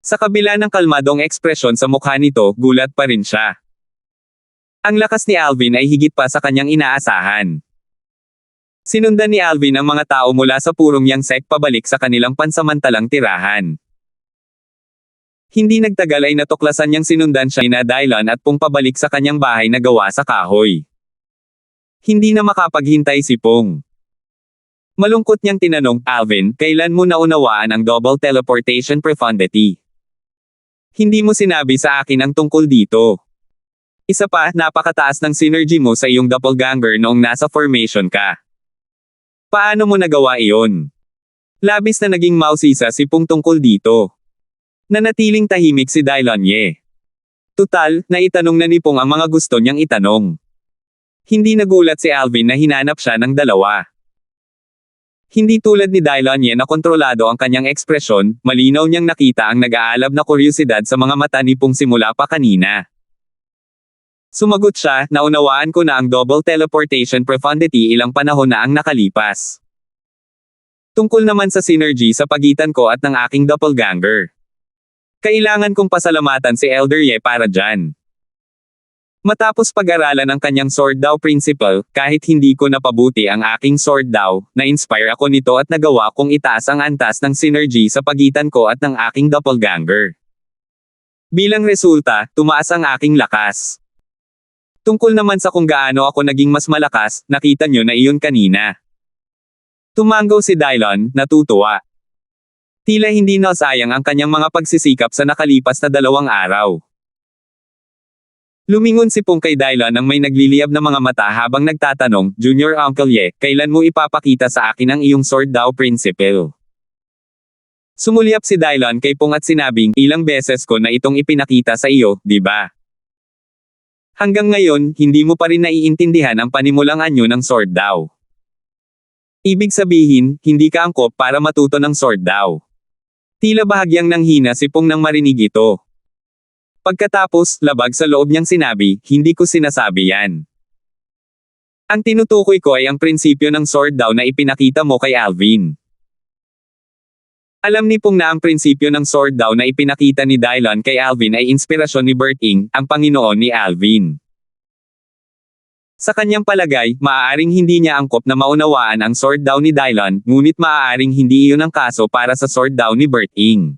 Sa kabila ng kalmadong ekspresyon sa mukha nito, gulat pa rin siya. Ang lakas ni Alvin ay higit pa sa kanyang inaasahan. Sinundan ni Alvin ang mga tao mula sa purong Yangsek pabalik sa kanilang pansamantalang tirahan. Hindi nagtagal ay natuklasan niyang sinundan siya ni Dylan at Pong pabalik sa kanyang bahay na gawa sa kahoy. Hindi na makapaghintay si Pong. Malungkot niyang tinanong, Alvin, kailan mo naunawaan ang double teleportation profundity? Hindi mo sinabi sa akin ang tungkol dito. Isa pa, napakataas ng synergy mo sa iyong doppelganger noong nasa formation ka. Paano mo nagawa iyon? Labis na naging mausisa si Pong tungkol dito. Nanatiling tahimik si Dylan Ye. Tutal, naitanong na ni Pong ang mga gusto niyang itanong. Hindi nagulat si Alvin na hinanap siya ng dalawa. Hindi tulad ni Dylan Ye na kontrolado ang kanyang ekspresyon, malinaw niyang nakita ang nag-aalab na kuryosidad sa mga mata ni Pong simula pa kanina. Sumagot siya, naunawaan ko na ang double teleportation profundity ilang panahon na ang nakalipas. Tungkol naman sa synergy sa pagitan ko at ng aking doppelganger. Kailangan kong pasalamatan si Elder Ye para dyan. Matapos pag-aralan ang kanyang Sword Dao principle, kahit hindi ko napabuti ang aking Sword Dao, na-inspire ako nito at nagawa kong itaas ang antas ng synergy sa pagitan ko at ng aking doppelganger. Bilang resulta, tumaas ang aking lakas. Tungkol naman sa kung gaano ako naging mas malakas, nakita nyo na iyon kanina. Tumango si Dylan, natutuwa. Tila hindi nasayang ang kanyang mga pagsisikap sa nakalipas na 2 araw. Lumingon si Pong kay Dylan nang may nagliliyab na mga mata habang nagtatanong, Junior Uncle Ye, kailan mo ipapakita sa akin ang iyong Sword Dao principle? Sumulyap si Dylan kay Pong at sinabing, ilang beses ko na itong ipinakita sa iyo, di ba? Hanggang ngayon, hindi mo pa rin naiintindihan ang panimulang anyo ng Sword Dao. Ibig sabihin, hindi ka angkop para matuto ng Sword Dao. Tila bahagyang nanghina si Pong nang marinig ito. Pagkatapos, labag sa loob niyang sinabi, hindi ko sinasabi yan. Ang tinutukoy ko ay ang prinsipyo ng Sword Dao na ipinakita mo kay Alvin. Alam ni Pong na ang prinsipyo ng Sword Dao na ipinakita ni Dylan kay Alvin ay inspirasyon ni Bert Ing, ang Panginoon ni Alvin. Sa kanyang palagay, maaaring hindi niya angkop na maunawaan ang Sword Dao ni Dylan, ngunit maaaring hindi iyon ang kaso para sa Sword Dao ni Bert Ing.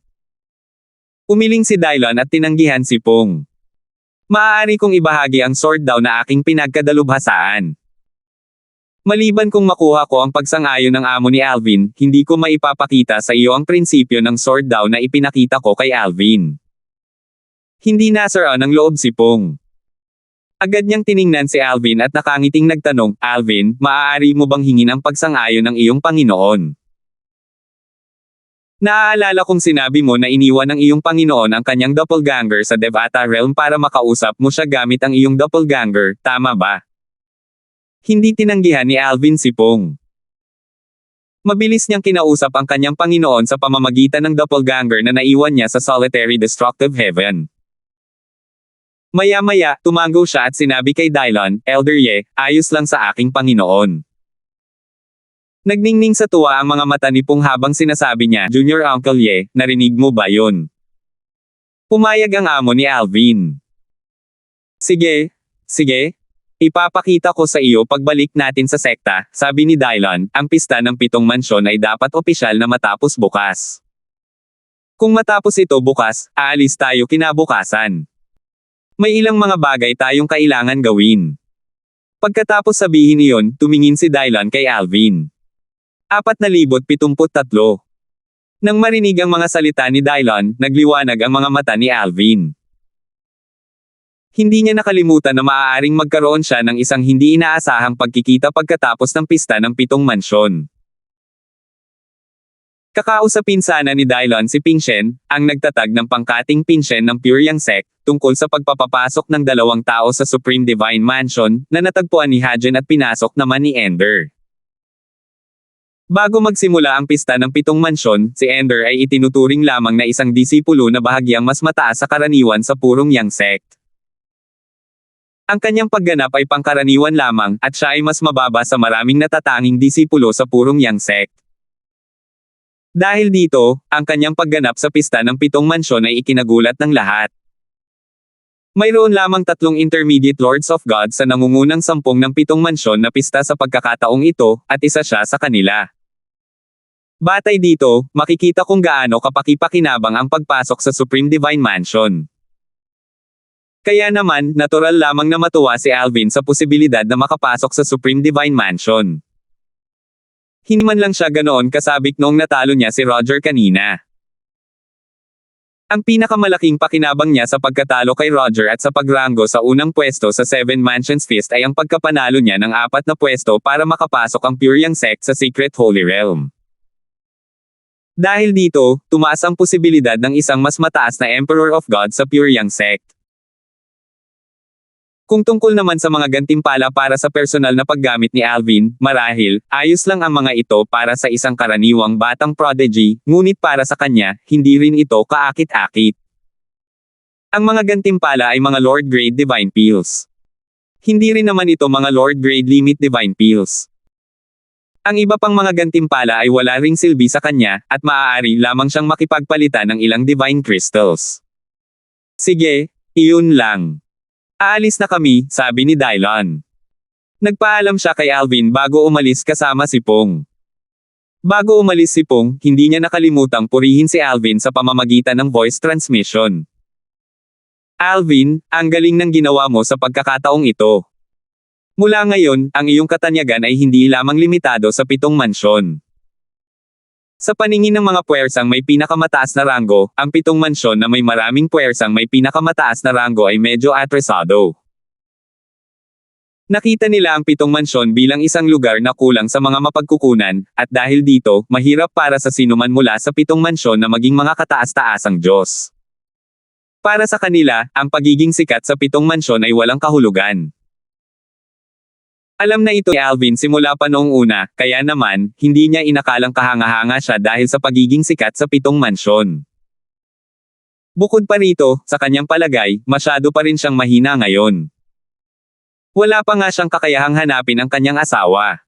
Umiling si Dylan at tinanggihan si Pong. Maaari kong ibahagi ang Sword Dao na aking pinagkadalubhasaan. Maliban kung makuha ko ang pagsang-ayon ng amo ni Alvin, hindi ko maipapakita sa iyo ang prinsipyo ng Sword Dao na ipinakita ko kay Alvin. Hindi nasaraan ng loob si Pong. Agad niyang tiningnan si Alvin at nakangiting nagtanong, Alvin, maaari mo bang hingin ang pagsang-ayon ng iyong Panginoon? Naaalala kong sinabi mo na iniwan ng iyong Panginoon ang kanyang doppelganger sa Devata Realm para makausap mo siya gamit ang iyong doppelganger, tama ba? Hindi tinanggihan ni Alvin si Pong. Mabilis niyang kinausap ang kanyang Panginoon sa pamamagitan ng doppelganger na naiwan niya sa solitary destructive heaven. Maya-maya, tumango siya at sinabi kay Dylan, Elder Ye, ayos lang sa aking Panginoon. Nagningning sa tuwa ang mga mata ni Pong habang sinasabi niya, Junior Uncle Ye, narinig mo ba yun? Pumayag ang amo ni Alvin. Sige, ipapakita ko sa iyo pagbalik natin sa sekta, sabi ni Dylan, ang pista ng 7 mansyon ay dapat opisyal na matapos bukas. Kung matapos ito bukas, aalis tayo kinabukasan. May ilang mga bagay tayong kailangan gawin. Pagkatapos sabihin iyon, tumingin si Dylan kay Alvin. 473. Nang marinig ang mga salita ni Dylan, nagliwanag ang mga mata ni Alvin. Hindi niya nakalimutan na maaaring magkaroon siya ng isang hindi inaasahang pagkikita pagkatapos ng pista ng 7 mansyon. Kakausapin sana ni Dylan si Pingshen, ang nagtatag ng pangkating Pingshen ng Pure Yangsek, tungkol sa pagpapapasok ng 2 tao sa Supreme Divine Mansion, na natagpuan ni Hajen at pinasok naman ni Ender. Bago magsimula ang pista ng 7 mansyon, si Ender ay itinuturing lamang na isang disipulo na bahagyang mas mataas sa karaniwan sa purong Yangsek. Ang kanyang pagganap ay pangkaraniwan lamang, at siya ay mas mababa sa maraming natatanging disipulo sa purong Yangsek. Dahil dito, ang kanyang pagganap sa pista ng 7 mansyon ay ikinagulat ng lahat. Mayroon lamang 3 intermediate Lords of God sa nangungunang 10 ng 7 mansyon na pista sa pagkakataong ito, at isa siya sa kanila. Batay dito, makikita kung gaano kapaki-pakinabang ang pagpasok sa Supreme Divine Mansion. Kaya naman, natural lamang na matuwa si Alvin sa posibilidad na makapasok sa Supreme Divine Mansion. Hindi man lang siya ganoon kasabik noong natalo niya si Roger kanina. Ang pinakamalaking pakinabang niya sa pagkatalo kay Roger at sa pagranggo sa unang pwesto sa Seven Mansions Fist ay ang pagkapanalo niya ng 4 na pwesto para makapasok ang Pyryang Sect sa Secret Holy Realm. Dahil dito, tumaas ang posibilidad ng isang mas mataas na Emperor of God sa Pyryang Sect. Kung tungkol naman sa mga gantimpala para sa personal na paggamit ni Alvin, marahil, ayos lang ang mga ito para sa isang karaniwang batang prodigy, ngunit para sa kanya, hindi rin ito kaakit-akit. Ang mga gantimpala ay mga Lord Grade Divine Pills. Hindi rin naman ito mga Lord Grade Limit Divine Pills. Ang iba pang mga gantimpala ay wala ring silbi sa kanya, at maaari lamang siyang makipagpalitan ng ilang Divine Crystals. Sige, iyon lang. Aalis na kami, sabi ni Dylon. Nagpaalam siya kay Alvin bago umalis kasama si Pong. Bago umalis si Pong, hindi niya nakalimutang purihin si Alvin sa pamamagitan ng voice transmission. Alvin, ang galing ng ginawa mo sa pagkakataong ito. Mula ngayon, ang iyong katanyagan ay hindi lamang limitado sa 7 mansyon. Sa paningin ng mga puwersang may pinakamataas na ranggo, ang 7 mansyon na may maraming puwersang may pinakamataas na ranggo ay medyo atresado. Nakita nila ang 7 mansyon bilang isang lugar na kulang sa mga mapagkukunan, at dahil dito, mahirap para sa sinuman mula sa 7 mansyon na maging mga kataas-taasang Diyos. Para sa kanila, ang pagiging sikat sa 7 mansyon ay walang kahulugan. Alam na ito ni Alvin simula pa noong una, kaya naman, hindi niya inakalang kahanga-hanga siya dahil sa pagiging sikat sa 7 mansyon. Bukod pa rito, sa kanyang palagay, masyado pa rin siyang mahina ngayon. Wala pa nga siyang kakayahang hanapin ang kanyang asawa.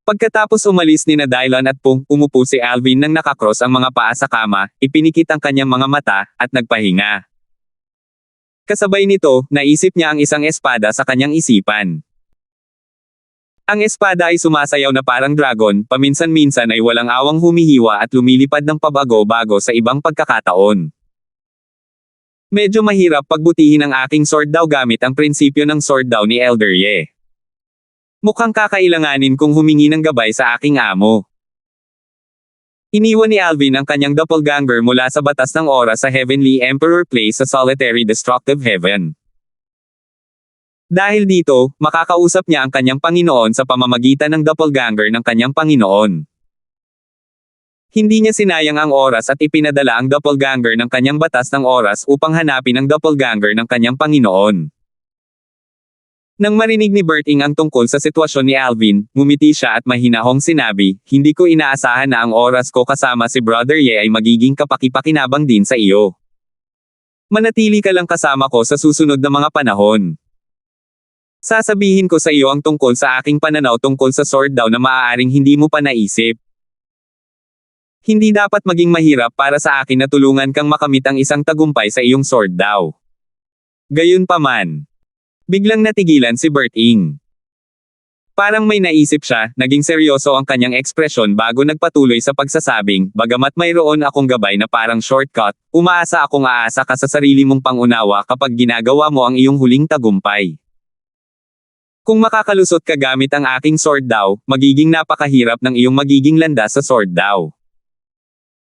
Pagkatapos umalis ni Dylon at Pong, umupo si Alvin nang nakakross ang mga paa sa kama, ipinikit ang kanyang mga mata, at nagpahinga. Kasabay nito, naisip niya ang isang espada sa kanyang isipan. Ang espada ay sumasayaw na parang dragon, paminsan-minsan ay walang awang humihiwa at lumilipad ng pabago-bago sa ibang pagkakataon. Medyo mahirap pagbutihin ang aking sword daw gamit ang prinsipyo ng sword daw ni Elder Ye. Mukhang kakailanganin kong humingi ng gabay sa aking amo. Iniwan ni Alvin ang kanyang doppelganger mula sa batas ng oras sa Heavenly Emperor Place sa Solitary Destructive Heaven. Dahil dito, makakausap niya ang kanyang Panginoon sa pamamagitan ng doppelganger ng kanyang Panginoon. Hindi niya sinayang ang oras at ipinadala ang doppelganger ng kanyang batas ng oras upang hanapin ang doppelganger ng kanyang Panginoon. Nang marinig ni Berting ang tungkol sa sitwasyon ni Alvin, ngumiti siya at mahinahong sinabi, "Hindi ko inaasahan na ang oras ko kasama si Brother Ye ay magiging kapaki-pakinabang din sa iyo. Manatili ka lang kasama ko sa susunod na mga panahon. Sasabihin ko sa iyo ang tungkol sa aking pananaw tungkol sa sword daw na maaaring hindi mo pa naisip. Hindi dapat maging mahirap para sa akin na tulungan kang makamit ang isang tagumpay sa iyong sword daw." Gayunpaman, biglang natigilan si Berting. Parang may naisip siya, naging seryoso ang kanyang ekspresyon bago nagpatuloy sa pagsasabing, "Bagamat mayroon akong gabay na parang shortcut, umaasa akong aasa ka sa sarili mong pangunawa kapag ginagawa mo ang iyong huling tagumpay. Kung makakalusot ka gamit ang aking sword daw, magiging napakahirap ng iyong magiging landas sa sword daw.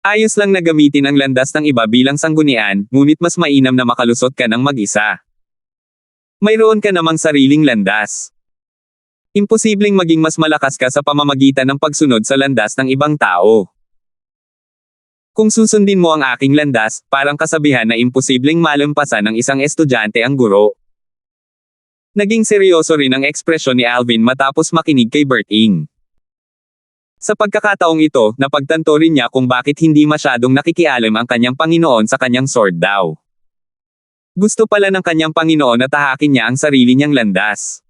Ayos lang na gamitin ang landas ng iba bilang sanggunian, ngunit mas mainam na makalusot ka ng mag-isa. Mayroon ka namang sariling landas. Imposibleng maging mas malakas ka sa pamamagitan ng pagsunod sa landas ng ibang tao. Kung susundin mo ang aking landas, parang kasabihan na imposibleng malampasan ng isang estudyante ang guro." Naging seryoso rin ang ekspresyon ni Alvin matapos makinig kay Berting. Sa pagkakataong ito, napagtanto rin niya kung bakit hindi masyadong nakikialam ang kanyang Panginoon sa kanyang sword daw. Gusto pala ng kanyang Panginoon na tahakin niya ang sarili niyang landas.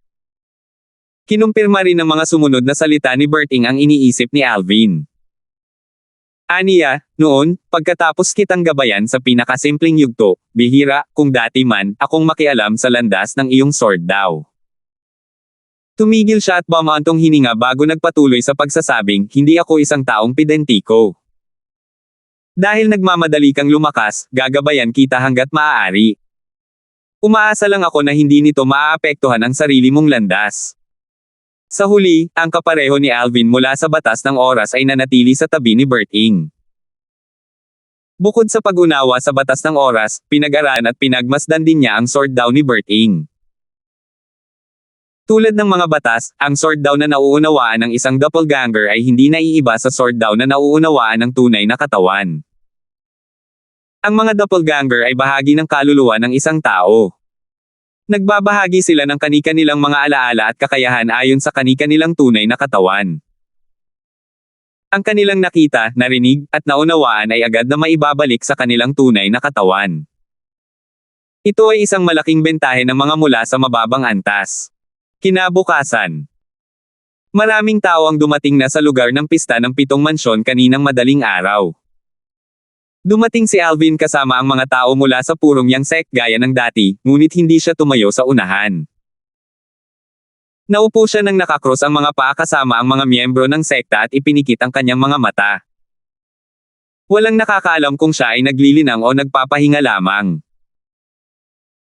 Kinumpirma rin ng mga sumunod na salita ni Berting ang iniisip ni Alvin. Aniya, noon, pagkatapos kitang gabayan sa pinakasimpleng yugto, bihira, kung dati man, akong makialam sa landas ng iyong sword daw. Tumigil siya at bumantong hininga bago nagpatuloy sa pagsasabing, hindi ako isang taong pidentiko. Dahil nagmamadali kang lumakas, gagabayan kita hanggat maaari. Umaasa lang ako na hindi nito maaapektuhan ang sarili mong landas. Sa huli, ang kapareho ni Alvin mula sa batas ng oras ay nanatili sa tabi ni Berting. Bukod sa pag-unawa sa batas ng oras, pinag-aralan at pinagmasdan din niya ang sword daw ni Berting. Tulad ng mga batas, ang sword daw na nauunawaan ng isang doppelganger ay hindi naiiba sa sword daw na nauunawaan ng tunay na katawan. Ang mga doppelganger ay bahagi ng kaluluwa ng isang tao. Nagbabahagi sila ng kani-kanilang mga alaala at kakayahan ayon sa kani-kanilang tunay na katawan. Ang kanilang nakita, narinig, at naunawaan ay agad na maibabalik sa kanilang tunay na katawan. Ito ay isang malaking bentahe ng mga mula sa mababang antas. Kinabukasan. Maraming tao ang dumating na sa lugar ng pista ng 7 mansyon kaninang madaling araw. Dumating si Alvin kasama ang mga tao mula sa purong yang sect gaya ng dati, ngunit hindi siya tumayo sa unahan. Naupo siya nang nakakros ang mga paa kasama ang mga miyembro ng sekta at ipinikit ang kanyang mga mata. Walang nakakaalam kung siya ay naglilinang o nagpapahinga lamang.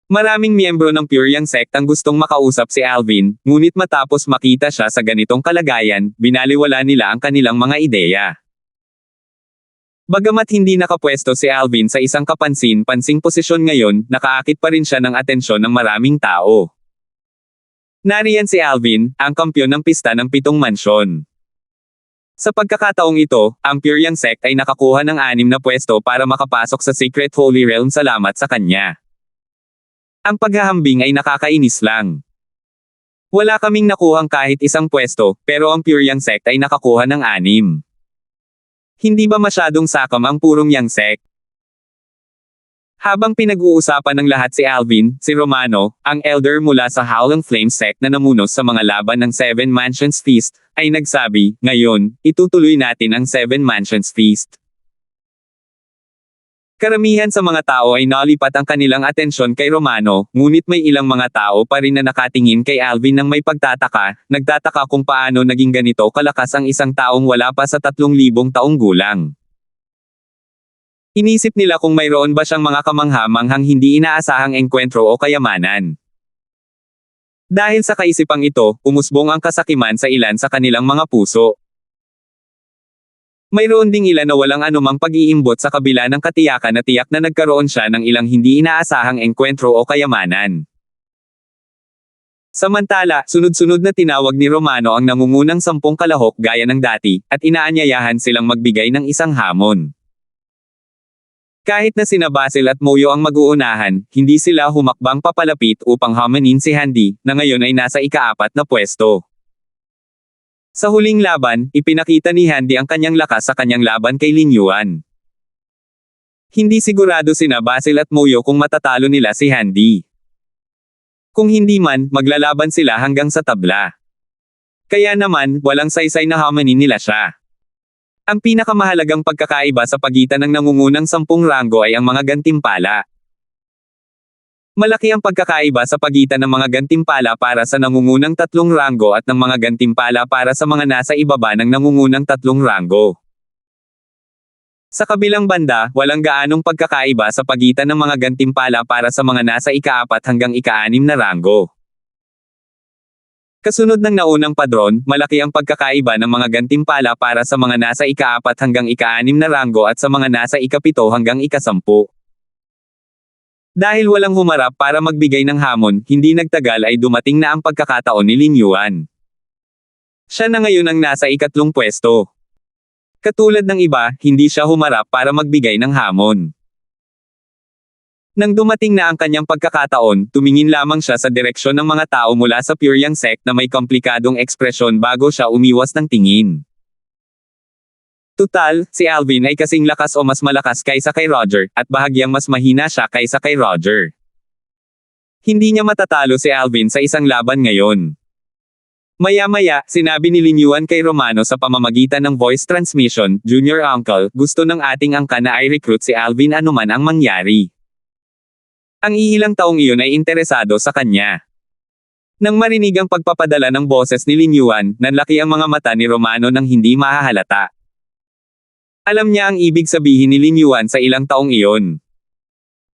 Maraming miyembro ng Pure Yang sect ang gustong makausap si Alvin, ngunit matapos makita siya sa ganitong kalagayan, binaliwala nila ang kanilang mga ideya. Bagamat hindi nakapwesto si Alvin sa isang kapansin-pansing posisyon ngayon, nakaakit pa rin siya ng atensyon ng maraming tao. Nariyan si Alvin, ang kampyon ng pista ng 7 mansyon. Sa pagkakataong ito, ang Pure Yang sect ay nakakuha ng 6 na pwesto para makapasok sa Secret Holy Realm salamat sa kanya. Ang paghahambing ay nakakainis lang. Wala kaming nakuhang kahit isang pwesto, pero ang Pure Yang sect ay nakakuha ng 6. Hindi ba masyadong sakam ang purong Yang sect? Habang pinag-uusapan ng lahat si Alvin, si Romano, ang elder mula sa Howling Flame sect na namunos sa mga laban ng 7 Mansions Feast, ay nagsabi, ngayon, itutuloy natin ang 7 Mansions Feast. Karamihan sa mga tao ay nalipat ang kanilang atensyon kay Romano, ngunit may ilang mga tao pa rin na nakatingin kay Alvin ng may pagtataka, nagtataka kung paano naging ganito kalakas ang isang taong wala pa sa 3,000 taong gulang. Inisip nila kung mayroon ba siyang mga kamangha-manghang hindi inaasahang engkwentro o kayamanan. Dahil sa kaisipang ito, umusbong ang kasakiman sa ilan sa kanilang mga puso. Mayroon ding ilan na walang anumang pag-iimbot sa kabila ng katiyakan na tiyak na nagkaroon siya ng ilang hindi inaasahang engkwentro o kayamanan. Samantala, sunod-sunod na tinawag ni Romano ang nangungunang 10 kalahok gaya ng dati, at inaanyayahan silang magbigay ng isang hamon. Kahit na sina Basil at Moyo ang mag-uunahan, hindi sila humakbang papalapit upang hamanin si Handy, na ngayon ay nasa ika-4 na pwesto. Sa huling laban, ipinakita ni Handy ang kanyang lakas sa kanyang laban kay Lin Yuan. Hindi sigurado sina Basil at Moyo kung matatalo nila si Handy. Kung hindi man, maglalaban sila hanggang sa tabla. Kaya naman, walang saysay na hamanin nila siya. Ang pinakamahalagang pagkakaiba sa pagitan ng nangungunang 10 ranggo ay ang mga gantimpala. Malaki ang pagkakaiba sa pagitan ng mga gantimpala para sa nangungunang 3 ranggo at ng mga gantimpala para sa mga nasa ibaba ng nangungunang 3 ranggo. Sa kabilang banda, walang gaanong pagkakaiba sa pagitan ng mga gantimpala para sa mga nasa ika-4 hanggang ika-6 na ranggo. Kasunod ng naunang padron, malaki ang pagkakaiba ng mga gantimpala para sa mga nasa ika-4 hanggang ika-6 na ranggo at sa mga nasa ika-7 hanggang ika-10. Dahil walang humarap para magbigay ng hamon, hindi nagtagal ay dumating na ang pagkakataon ni Lin Yuan. Siya na ngayon ang nasa ika-3 pwesto. Katulad ng iba, hindi siya humarap para magbigay ng hamon. Nang dumating na ang kanyang pagkakataon, tumingin lamang siya sa direksyon ng mga tao mula sa Pure Yang sect na may komplikadong ekspresyon bago siya umiwas ng tingin. Tutal, si Alvin ay kasing lakas o mas malakas kaysa kay Roger, at bahagyang mas mahina siya kaysa kay Roger. Hindi niya matatalo si Alvin sa isang laban ngayon. Maya-maya, sinabi ni Lin Yuan kay Romano sa pamamagitan ng voice transmission, Junior Uncle, gusto ng ating angkan na i-recruit si Alvin anuman ang mangyari. Ang iilang taong iyon ay interesado sa kanya. Nang marinig ang pagpapadala ng boses ni Lin Yuan, nanlaki ang mga mata ni Romano nang hindi mahahalata. Alam niya ang ibig sabihin ni Lin Yuan sa ilang taong iyon.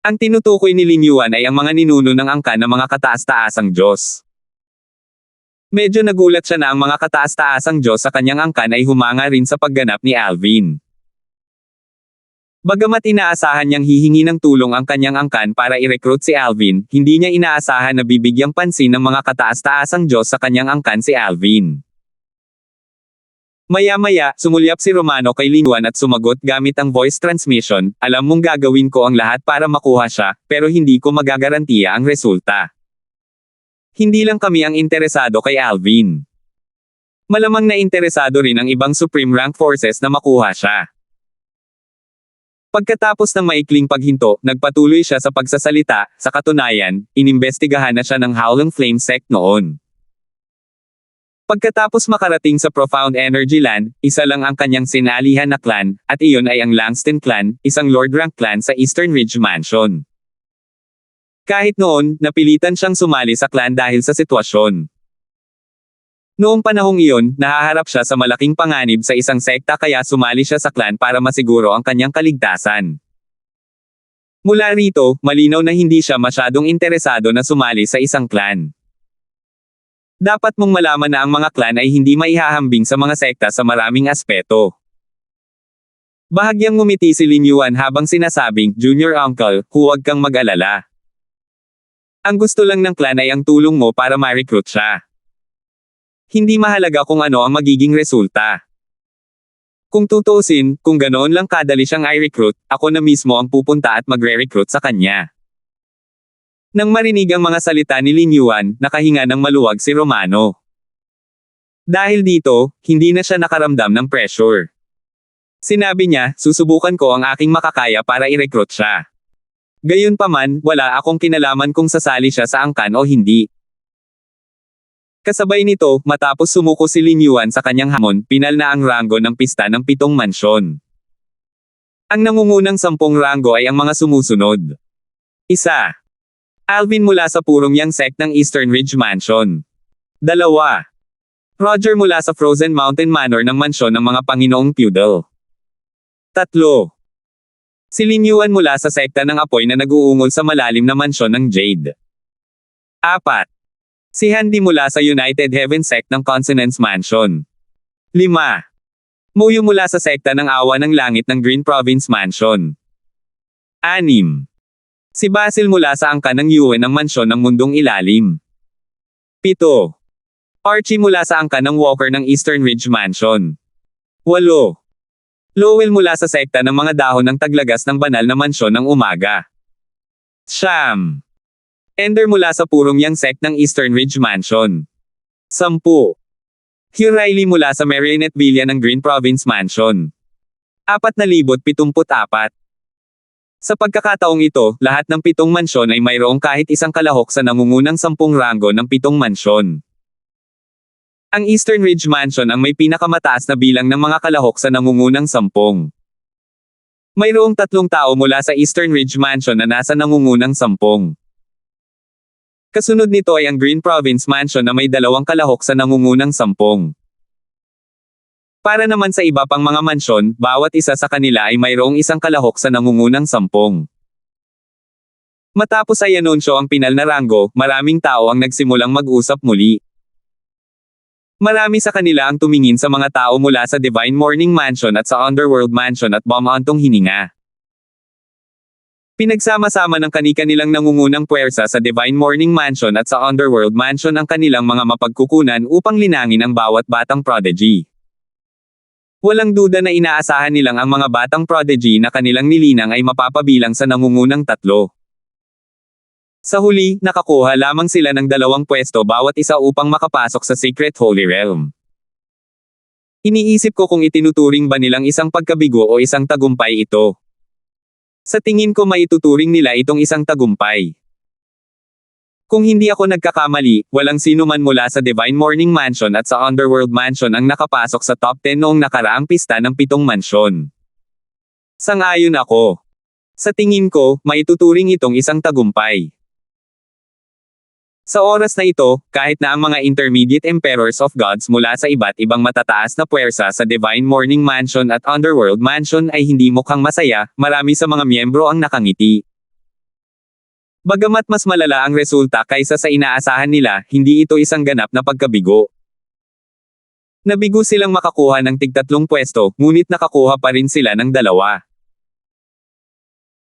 Ang tinutukoy ni Lin Yuan ay ang mga ninuno ng angkan na mga kataas-taasang Diyos. Medyo nagulat siya na ang mga kataas-taasang Diyos sa kanyang angkan ay humanga rin sa pagganap ni Alvin. Bagamat inaasahan niyang hihingi ng tulong ang kanyang angkan para i-recruit si Alvin, hindi niya inaasahan na bibigyang pansin ng mga kataas-taasang Diyos sa kanyang angkan si Alvin. Maya-maya, sumulyap si Romano kay Lin Yuan at sumagot gamit ang voice transmission, alam mong gagawin ko ang lahat para makuha siya, pero hindi ko magagarantiya ang resulta. Hindi lang kami ang interesado kay Alvin. Malamang na interesado rin ang ibang Supreme Rank Forces na makuha siya. Pagkatapos ng maikling paghinto, nagpatuloy siya sa pagsasalita, sa katunayan, inimbestigahan na siya ng Howling Flame Sect noon. Pagkatapos makarating sa Profound Energy Land, isa lang ang kanyang sinalihan na clan, at iyon ay ang Langston Clan, isang Lord Rank clan sa Eastern Ridge Mansion. Kahit noon, napilitan siyang sumali sa clan dahil sa sitwasyon. Noong panahong iyon, nahaharap siya sa malaking panganib sa isang sekta kaya sumali siya sa clan para masiguro ang kanyang kaligtasan. Mula rito, malinaw na hindi siya masyadong interesado na sumali sa isang clan. Dapat mong malaman na ang mga clan ay hindi maihahambing sa mga sekta sa maraming aspeto. Bahagyang ngumiti si Lin Yuan habang sinasabing, Junior Uncle, huwag kang mag-alala. Ang gusto lang ng clan ay ang tulong mo para ma-recruit siya. Hindi mahalaga kung ano ang magiging resulta. Kung tutuusin, kung ganoon lang kadali siyang i-recruit, ako na mismo ang pupunta at magre-recruit sa kanya. Nang marinig ang mga salita ni Lin Yuan, nakahinga ng maluwag si Romano. Dahil dito, hindi na siya nakaramdam ng pressure. Sinabi niya, susubukan ko ang aking makakaya para i-recruit siya. Gayunpaman, wala akong kinalaman kung sasali siya sa angkan o hindi. Kasabay nito, matapos sumuko si Lin Yuan sa kanyang hamon, pinal na ang ranggo ng pista ng 7 mansyon. Ang nangungunang 10 ranggo ay ang mga sumusunod. 1. Alvin mula sa purong yang sect ng Eastern Ridge Mansion. 2. Roger mula sa Frozen Mountain Manor ng mansyon ng mga Panginoong Feudal. 3. Si Lin Yuan mula sa sekta ng apoy na nag-uungol sa malalim na mansyon ng Jade. 4. Si Handy mula sa United Heaven sect ng Consonance Mansion. 5. Muyu mula sa sekta ng Awa ng Langit ng Green Province Mansion. 6. Si Basil mula sa angkan ng Yuen ng mansyon ng Mundong Ilalim. 7. Archie mula sa angkan ng Walker ng Eastern Ridge Mansion. 8. Lowell mula sa sekta ng mga dahon ng taglagas ng banal na mansyon ng umaga. 9. Ender mula sa purong yang sect ng Eastern Ridge Mansion. 10. Hugh Riley mula sa Marionette Villa ng Green Province Mansion. 4,074. Sa pagkakataong ito, lahat ng 7 mansyon ay mayroong kahit isang kalahok sa nangungunang 10 ranggo ng 7 mansyon. Ang Eastern Ridge Mansion ang may pinakamataas na bilang ng mga kalahok sa nangungunang 10. Mayroong 3 tao mula sa Eastern Ridge Mansion na nasa nangungunang 10. Kasunod nito ay ang Green Province Mansion na may 2 kalahok sa nangungunang 10. Para naman sa iba pang mga mansyon, bawat isa sa kanila ay mayroong isang kalahok sa nangungunang 10. Matapos ay anunsyo ang pinal na ranggo, maraming tao ang nagsimulang mag-usap muli. Marami sa kanila ang tumingin sa mga tao mula sa Divine Morning Mansion at sa Underworld Mansion at bumantong hininga. Pinagsama-sama ng kani-kanilang nangungunang puwersa sa Divine Morning Mansion at sa Underworld Mansion ang kanilang mga mapagkukunan upang linangin ang bawat batang prodigy. Walang duda na inaasahan nilang ang mga batang prodigy na kanilang nilinang ay mapapabilang sa nangungunang 3. Sa huli, nakakuha lamang sila ng 2 pwesto bawat isa upang makapasok sa Secret Holy Realm. Iniisip ko kung itinuturing ba nilang isang pagkabigo o isang tagumpay ito. Sa tingin ko maituturing nila itong isang tagumpay. Kung hindi ako nagkakamali, walang sino man mula sa Divine Morning Mansion at sa Underworld Mansion ang nakapasok sa top 10 noong nakaraang pista ng 7 mansyon. Sang-ayon ako. Sa tingin ko, maituturing itong isang tagumpay. Sa oras na ito, kahit na ang mga intermediate emperors of gods mula sa iba't ibang matataas na puwersa sa Divine Morning Mansion at Underworld Mansion ay hindi mukhang masaya, marami sa mga miyembro ang nakangiti. Bagamat mas malala ang resulta kaysa sa inaasahan nila, hindi ito isang ganap na pagkabigo. Nabigo silang makakuha ng tig-3 pwesto, ngunit nakakuha pa rin sila ng 2.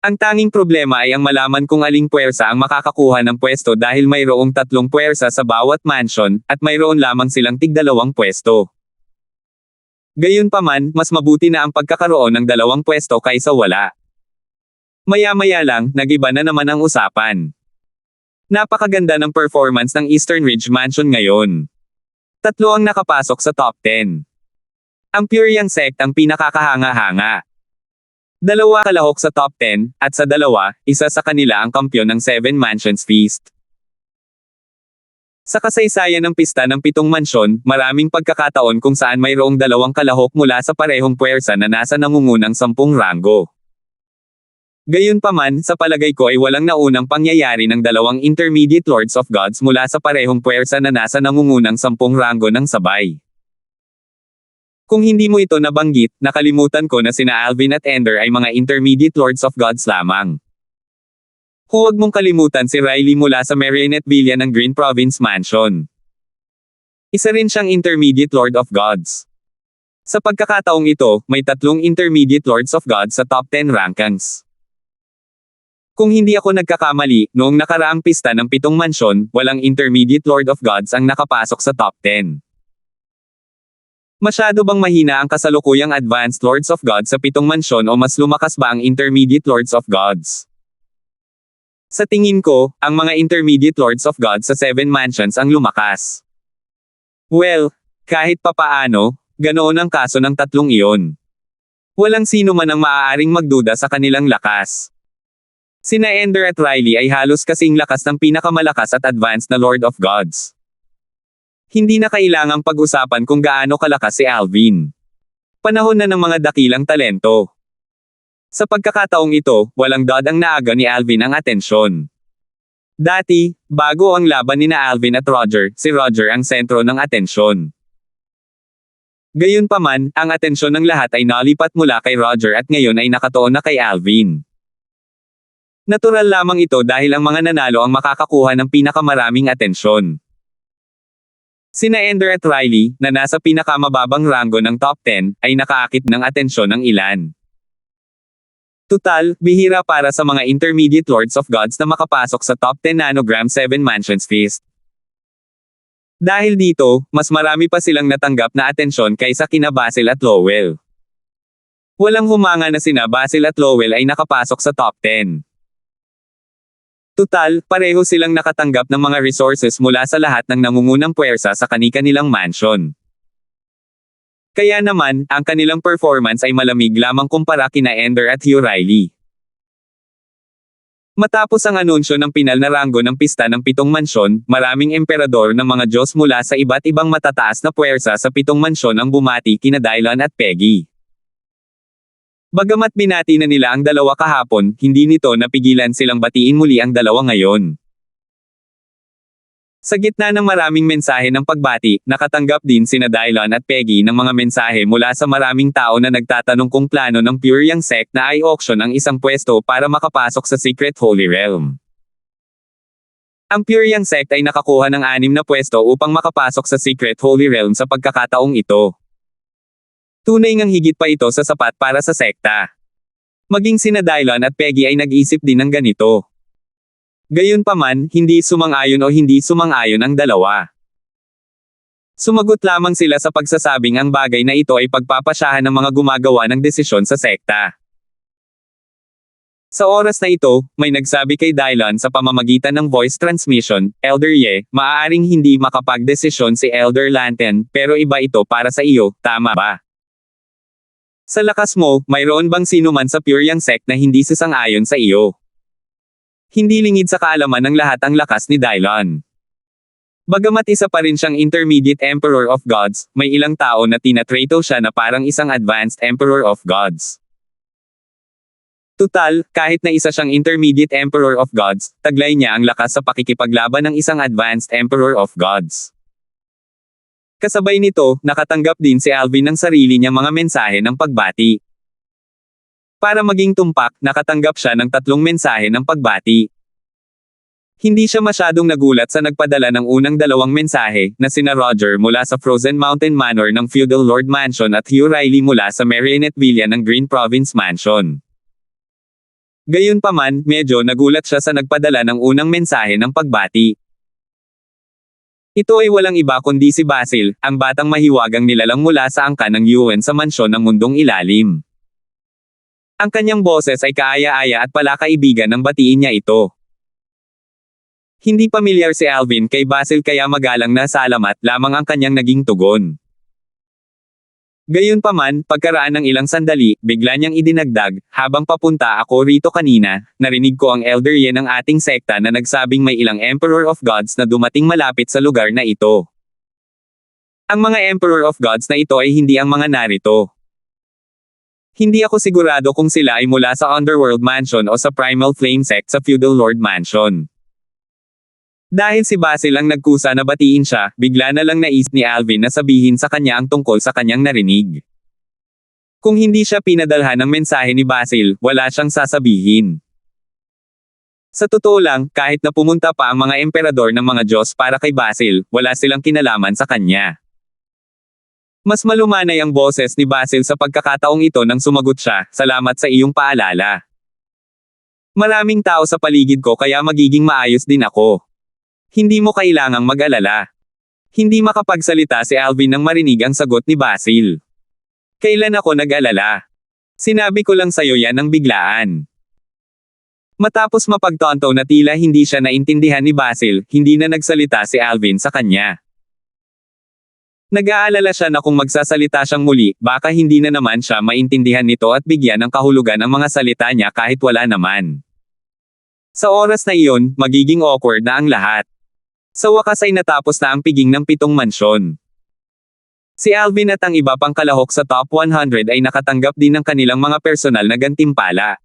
Ang tanging problema ay ang malaman kung aling puwersa ang makakakuha ng pwesto dahil mayroong 3 puwersa sa bawat mansion, at mayroon lamang silang tig-2 pwesto. Gayunpaman, mas mabuti na ang pagkakaroon ng 2 pwesto kaysa wala. Maya-maya lang, nag-iba na naman ang usapan. Napakaganda ng performance ng Eastern Ridge Mansion ngayon. 3 ang nakapasok sa top 10. Ang Purian Sect ang pinakakahanga-hanga. 2 kalahok sa top 10, at sa 2, isa sa kanila ang kampyon ng 7 Mansions Feast. Sa kasaysayan ng pista ng 7 mansyon, maraming pagkakataon kung saan mayroong 2 kalahok mula sa parehong puwersa na nasa nangungunang 10 ranggo. Gayunpaman, sa palagay ko ay walang naunang pangyayari ng 2 intermediate Lords of Gods mula sa parehong puwersa na nasa nangungunang 10 ranggo ng sabay. Kung hindi mo ito nabanggit, nakalimutan ko na sina Alvin at Ender ay mga intermediate Lords of Gods lamang. Huwag mong kalimutan si Riley mula sa Marionette Villa ng Green Province Mansion. Isa rin siyang intermediate Lord of Gods. Sa pagkakataong ito, may 3 intermediate Lords of Gods sa top 10 rankings. Kung hindi ako nagkakamali, noong nakaraang pista ng 7 mansyon, walang intermediate Lord of Gods ang nakapasok sa top 10. Masyado bang mahina ang kasalukuyang advanced Lords of Gods sa 7 mansyon o mas lumakas ba ang intermediate Lords of Gods? Sa tingin ko, ang mga intermediate Lords of Gods sa 7 mansions ang lumakas. Well, kahit papaano, ganoon ang kaso ng 3 iyon. Walang sino man ang maaaring magduda sa kanilang lakas. Sina Ender at Riley ay halos kasing lakas ng pinakamalakas at advanced na Lord of Gods. Hindi na kailangang pag-usapan kung gaano kalakas si Alvin. Panahon na ng mga dakilang talento. Sa pagkakataong ito, walang dod ang naaga ni Alvin ang atensyon. Dati, bago ang laban ni Alvin at Roger, si Roger ang sentro ng atensyon. Gayunpaman, ang atensyon ng lahat ay nalipat mula kay Roger at ngayon ay nakatuon na kay Alvin. Natural lamang ito dahil ang mga nanalo ang makakakuha ng pinakamaraming atensyon. Sina Ender at Riley, na nasa pinakamababang ranggo ng top 10, ay nakaakit ng atensyon ng ilan. Tutal, bihira para sa mga intermediate Lords of Gods na makapasok sa top 10 nanogram 7 Mansions Feast. Dahil dito, mas marami pa silang natanggap na atensyon kaysa kina Basil at Lowell. Walang humanga na sina Basil at Lowell ay nakapasok sa top 10. Tutal, pareho silang nakatanggap ng mga resources mula sa lahat ng nangungunang puwersa sa kani-kanilang mansion. Kaya naman, ang kanilang performance ay malamig lamang kumpara kina Ender at Hugh Riley. Matapos ang anunsyo ng pinal na ranggo ng pista ng 7 mansyon, maraming emperador ng mga Diyos mula sa iba't ibang matataas na puwersa sa 7 mansyon ang bumati kina Dylan at Peggy. Bagamat binati na nila ang 2 kahapon, hindi nito napigilan silang batiin muli ang 2 ngayon. Sa gitna ng maraming mensahe ng pagbati, nakatanggap din sina Dylan at Peggy ng mga mensahe mula sa maraming tao na nagtatanong kung plano ng Purian Sect na i-auction ang isang pwesto para makapasok sa Secret Holy Realm. Ang Purian Sect ay nakakuha ng 6 na pwesto upang makapasok sa Secret Holy Realm sa pagkakataong ito. Tunay ngang higit pa ito sa sapat para sa sekta. Maging sina Dylan at Peggy ay nag-isip din ng ganito. Gayunpaman, hindi sumang-ayon o hindi sumang-ayon ang 2. Sumagot lamang sila sa pagsasabing ang bagay na ito ay pagpapasyahan ng mga gumagawa ng desisyon sa sekta. Sa oras na ito, may nagsabi kay Dylan sa pamamagitan ng voice transmission, Elder Ye, maaaring hindi makapagdesisyon si Elder Lanten, pero iba ito para sa iyo, tama ba? Sa lakas mo, mayroon bang sino man sa Purian Sect na hindi sasang-ayon sa iyo? Hindi lingid sa kaalaman ng lahat ang lakas ni Dylon. Bagamat isa pa rin siyang intermediate Emperor of Gods, may ilang tao na tinatrato siya na parang isang advanced Emperor of Gods. Tutal, kahit na isa siyang intermediate Emperor of Gods, taglay niya ang lakas sa pakikipaglaban ng isang advanced Emperor of Gods. Kasabay nito, nakatanggap din si Alvin ng sarili niyang mga mensahe ng pagbati. Para maging tumpak, nakatanggap siya ng 3 mensahe ng pagbati. Hindi siya masyadong nagulat sa nagpadala ng unang 2 mensahe, na sina Roger mula sa Frozen Mountain Manor ng Feudal Lord Mansion at Hugh Riley mula sa Marionette Villa ng Green Province Mansion. Gayunpaman, medyo nagulat siya sa nagpadala ng unang mensahe ng pagbati. Ito ay walang iba kundi si Basil, ang batang mahiwagang nilalang mula sa angkan ng Yuan sa mansyon ng mundong ilalim. Ang kanyang boses ay kaaya-aya at palakaibigan ng batiin niya ito. Hindi pamilyar si Alvin kay Basil kaya magalang na salamat lamang ang kanyang naging tugon. Gayunpaman, pagkaraan ng ilang sandali, bigla niyang idinagdag, habang papunta ako rito kanina, narinig ko ang elder Yen ng ating sekta na nagsabing may ilang Emperor of Gods na dumating malapit sa lugar na ito. Ang mga Emperor of Gods na ito ay hindi ang mga narito. Hindi ako sigurado kung sila ay mula sa Underworld Mansion o sa Primal Flame Sect sa Feudal Lord Mansion. Dahil si Basil ang nagkusa na batiin siya, bigla na lang naisip ni Alvin na sabihin sa kanya ang tungkol sa kanyang narinig. Kung hindi siya pinadalhan ng mensahe ni Basil, wala siyang sasabihin. Sa totoo lang, kahit na pumunta pa ang mga emperador ng mga Diyos para kay Basil, wala silang kinalaman sa kanya. Mas malumanay ang boses ni Basil sa pagkakataong ito nang sumagot siya, "Salamat sa iyong paalala. Maraming tao sa paligid ko kaya magiging maayos din ako. Hindi mo kailangang mag-alala." Hindi makapagsalita si Alvin nang marinig ang sagot ni Basil. "Kailan ako nag-alala? Sinabi ko lang sa'yo yan ng biglaan." Matapos mapagtonto na tila hindi siya naintindihan ni Basil, hindi na nagsalita si Alvin sa kanya. Nag-aalala siya na kung magsasalita siyang muli, baka hindi na naman siya maintindihan nito at bigyan ng kahulugan ang mga salita niya kahit wala naman. Sa oras na iyon, magiging awkward na ang lahat. Sa wakas ay natapos na ang piging ng 7 mansyon. Si Alvin at ang iba pang kalahok sa top 100 ay nakatanggap din ng kanilang mga personal na gantimpala.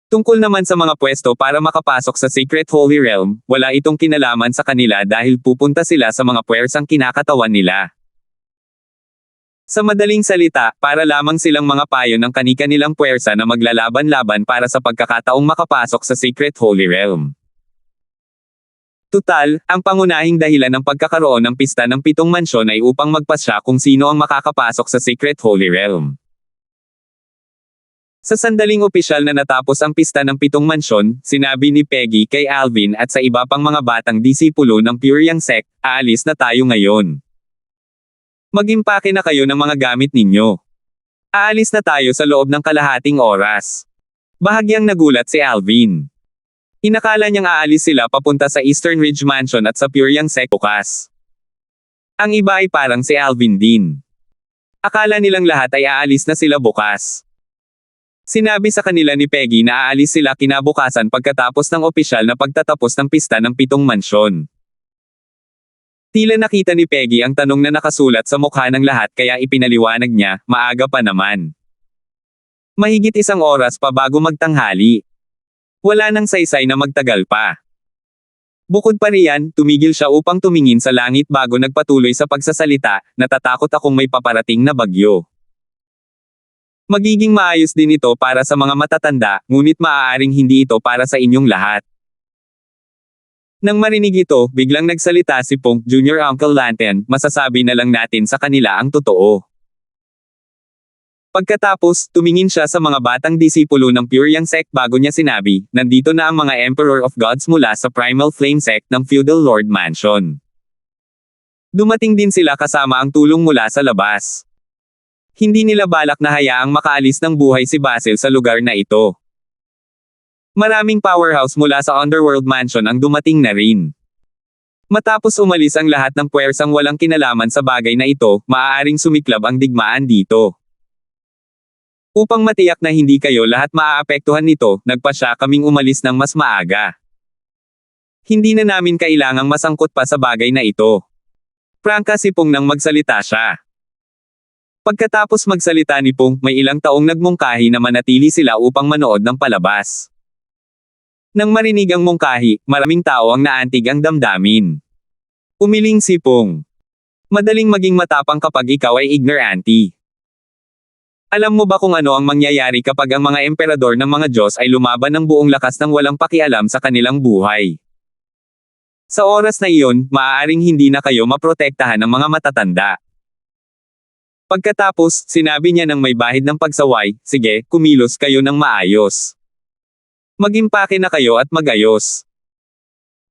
Tungkol naman sa mga pwesto para makapasok sa Secret Holy Realm, wala itong kinalaman sa kanila dahil pupunta sila sa mga puwersang kinakatawan nila. Sa madaling salita, para lamang silang mga payo ng kani-kanilang puwersa na maglalaban-laban para sa pagkakataong makapasok sa Secret Holy Realm. Tutal, ang pangunahing dahilan ng pagkakaroon ng pista ng 7 mansyon ay upang magpasya kung sino ang makakapasok sa Secret Holy Realm. Sa sandaling opisyal na natapos ang pista ng 7 mansyon, sinabi ni Peggy kay Alvin at sa iba pang mga batang disipulo ng Puriang Sect, "Aalis na tayo ngayon. Mag-impake na kayo ng mga gamit ninyo. Aalis na tayo sa loob ng kalahating oras." Bahagyang nagulat si Alvin. Inakala niyang aalis sila papunta sa Eastern Ridge Mansion at sa Puriang Sect bukas. Ang iba ay parang si Alvin din. Akala nilang lahat ay aalis na sila bukas. Sinabi sa kanila ni Peggy na aalis sila kinabukasan pagkatapos ng opisyal na pagtatapos ng pista ng 7 mansyon. Tila nakita ni Peggy ang tanong na nakasulat sa mukha ng lahat kaya ipinaliwanag niya, "Maaga pa naman. Mahigit 1 oras pa bago magtanghali. Wala nang saysay na magtagal pa." Bukod pa riyan, tumigil siya upang tumingin sa langit bago nagpatuloy sa pagsasalita, "Natatakot akong may paparating na bagyo. Magiging maayos din ito para sa mga matatanda, ngunit maaaring hindi ito para sa inyong lahat." Nang marinig ito, biglang nagsalita si Punk Jr. Uncle Lantern, "Masasabi na lang natin sa kanila ang totoo." Pagkatapos, tumingin siya sa mga batang disipulo ng Puriang Sect bago niya sinabi, "Nandito na ang mga Emperor of Gods mula sa Primal Flame Sect ng Feudal Lord Mansion. Dumating din sila kasama ang tulong mula sa labas. Hindi nila balak na hayaang makaalis ng buhay si Basil sa lugar na ito. Maraming powerhouse mula sa Underworld Mansion ang dumating na rin. Matapos umalis ang lahat ng puwersang walang kinalaman sa bagay na ito, maaaring sumiklab ang digmaan dito. Upang matiyak na hindi kayo lahat maaapektuhan nito, nagpasya kaming umalis ng mas maaga. Hindi na namin kailangang masangkot pa sa bagay na ito. Prangka si Pong nang magsalita siya. Pagkatapos magsalita ni Pong, may ilang taong nagmungkahi na manatili sila upang manood ng palabas. Nang marinig ang mungkahi, maraming tao ang naantig ang damdamin. Umiling si Pong. Madaling maging matapang kapag ikaw ay ignorante. Alam mo ba kung ano ang mangyayari kapag ang mga emperador ng mga Diyos ay lumaban ng buong lakas ng walang pakialam sa kanilang buhay? Sa oras na iyon, maaaring hindi na kayo maprotektahan ng mga matatanda. Pagkatapos, sinabi niya ng may bahid ng pagsaway, sige, kumilos kayo ng maayos. Mag-impake na kayo at magayos.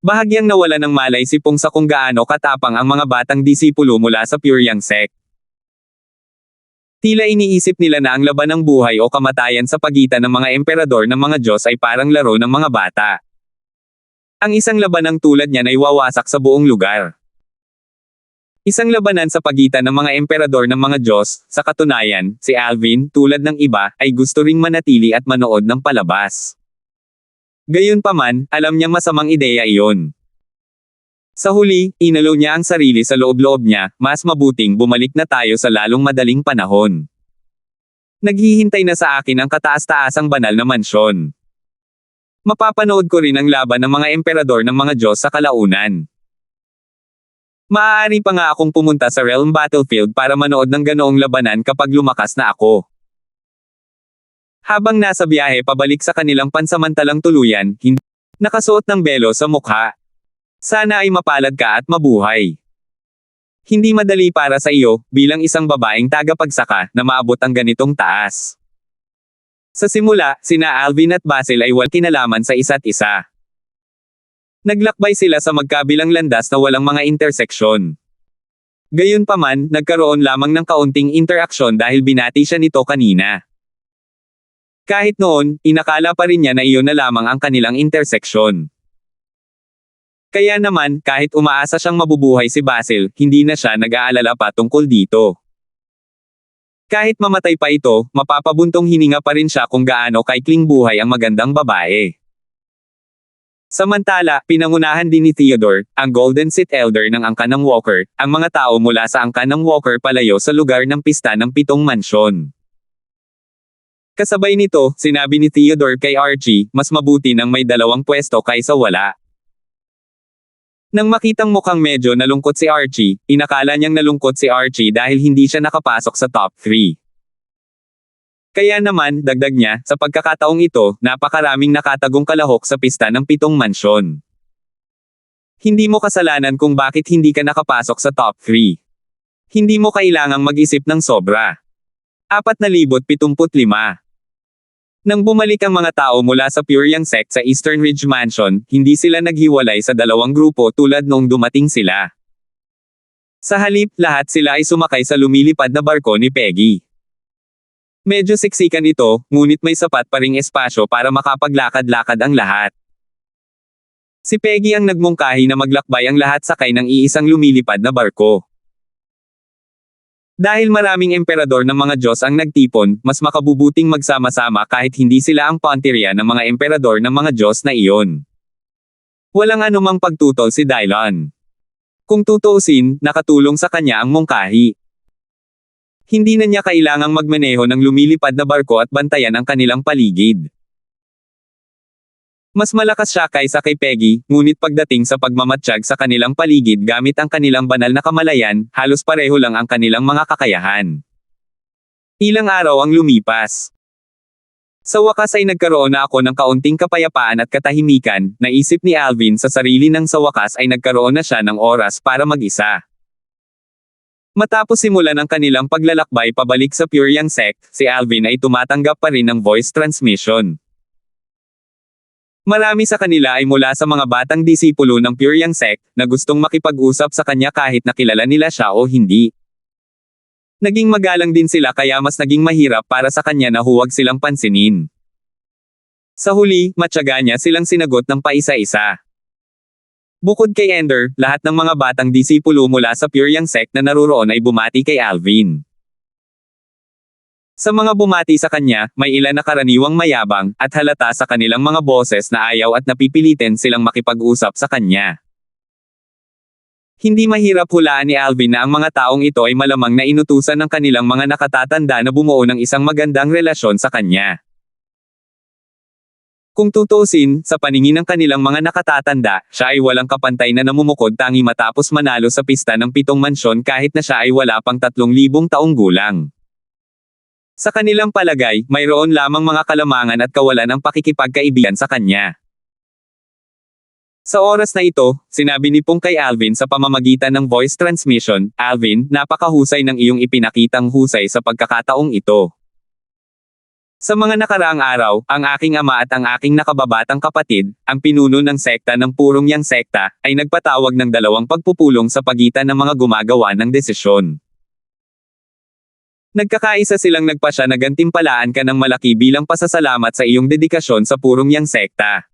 Bahagyang nawala ng malay si Pong sa kung gaano katapang ang mga batang disipulo mula sa Pure Yang sect. Tila iniisip nila na ang laban ng buhay o kamatayan sa pagitan ng mga emperador ng mga Diyos ay parang laro ng mga bata. Ang isang labanang tulad niyan ay wawasak sa buong lugar. Isang labanan sa pagitan ng mga emperador ng mga Diyos, sa katunayan, si Alvin, tulad ng iba, ay gusto ring manatili at manood ng palabas. Gayunpaman, alam niyang masamang ideya iyon. Sa huli, inalo niya ang sarili sa loob-loob niya, mas mabuting bumalik na tayo sa lalong madaling panahon. Naghihintay na sa akin ang kataas-taasang banal na mansyon. Mapapanood ko rin ang laban ng mga emperador ng mga Diyos sa kalaunan. Maaari pa nga akong pumunta sa Realm Battlefield para manood ng ganoong labanan kapag lumakas na ako. Habang nasa biyahe pabalik sa kanilang pansamantalang tuluyan, hindi nakasuot ng belo sa mukha. Sana ay mapalad ka at mabuhay. Hindi madali para sa iyo, bilang isang babaeng tagapagsaka, na maabot ang ganitong taas. Sa simula, sina Alvin at Basil ay walang kinalaman sa isa't isa. Naglakbay sila sa magkabilang landas na walang mga interseksyon. Gayunpaman, nagkaroon lamang ng kaunting interaksyon dahil binati siya nito kanina. Kahit noon, inakala pa rin niya na iyon na lamang ang kanilang interseksyon. Kaya naman, kahit umaasa siyang mabubuhay si Basil, hindi na siya nag-aalala pa tungkol dito. Kahit mamatay pa ito, mapapabuntong hininga pa rin siya kung gaano kaikling buhay ang magandang babae. Samantala, pinangunahan din ni Theodore, ang Golden Seat Elder ng angkan ng Walker, ang mga tao mula sa angkan ng Walker palayo sa lugar ng pista ng 7 mansyon. Kasabay nito, sinabi ni Theodore kay Archie, mas mabuti nang may 2 pwesto kaysa wala. Nang makitang mukhang medyo nalungkot si Archie, inakala niyang nalungkot si Archie dahil hindi siya nakapasok sa top 3. Kaya naman, dagdag niya, sa pagkakataong ito, napakaraming nakatagong kalahok sa pista ng 7 mansyon. Hindi mo kasalanan kung bakit hindi ka nakapasok sa top 3. Hindi mo kailangang mag-isip ng sobra. 4,075. Nang bumalik ang mga tao mula sa Pure Yang sect sa Eastern Ridge Mansion, hindi sila naghiwalay sa 2 grupo tulad noong dumating sila. Sa halip, lahat sila ay sumakay sa lumilipad na barko ni Peggy. Medyo siksikan ito, ngunit may sapat pa ring espasyo para makapaglakad-lakad ang lahat. Si Peggy ang nagmungkahi na maglakbay ang lahat sakay ng iisang lumilipad na barko. Dahil maraming emperador ng mga Diyos ang nagtipon, mas makabubuting magsama-sama kahit hindi sila ang pantirya ng mga emperador ng mga Diyos na iyon. Walang anumang pagtutol si Dylon. Kung tutuusin, nakatulong sa kanya ang mungkahi. Hindi na niya kailangang magmaneho ng lumilipad na barko at bantayan ang kanilang paligid. Mas malakas siya kaysa kay Peggy, ngunit pagdating sa pagmamatsyag sa kanilang paligid gamit ang kanilang banal na kamalayan, halos pareho lang ang kanilang mga kakayahan. Ilang araw ang lumipas. Sa wakas ay nagkaroon na ako ng kaunting kapayapaan at katahimikan, naisip ni Alvin sa sarili nang sa wakas ay nagkaroon na siya ng oras para mag-isa. Matapos simulan ang kanilang paglalakbay pabalik sa Pure Yang sect, si Alvin ay tumatanggap pa rin ng voice transmission. Marami sa kanila ay mula sa mga batang disipulo ng Pure Yang sect, na gustong makipag-usap sa kanya kahit nakilala nila siya o hindi. Naging magalang din sila kaya mas naging mahirap para sa kanya na huwag silang pansinin. Sa huli, matyaga niya silang sinagot ng paisa-isa. Bukod kay Ender, lahat ng mga batang disipulo mula sa Pure Yang sect na naruroon ay bumati kay Alvin. Sa mga bumati sa kanya, may ilan na karaniwang mayabang, at halata sa kanilang mga boses na ayaw at napipilitin silang makipag-usap sa kanya. Hindi mahirap hulaan ni Alvin na ang mga taong ito ay malamang na inutusan ng kanilang mga nakatatanda na bumuo ng isang magandang relasyon sa kanya. Kung tutuusin, sa paningin ng kanilang mga nakatatanda, siya ay walang kapantay na namumukod tangi matapos manalo sa pista ng 7 mansyon kahit na siya ay wala pang 3,000 taong gulang. Sa kanilang palagay, mayroon lamang mga kalamangan at kawalan ang pakikipagkaibigan sa kanya. Sa oras na ito, sinabi ni Pong kay Alvin sa pamamagitan ng voice transmission, "Alvin, napakahusay ng iyong ipinakitang husay sa pagkakataong ito. Sa mga nakaraang araw, ang aking ama at ang aking nakababatang kapatid, ang pinuno ng sekta ng Purong Yang Sekta, ay nagpatawag ng 2 pagpupulong sa pagitan ng mga gumagawa ng desisyon. Nagkakaisa silang nagpasya na gantimpalaan ka ng malaki bilang pasasalamat sa iyong dedikasyon sa Purong Yang Sekta.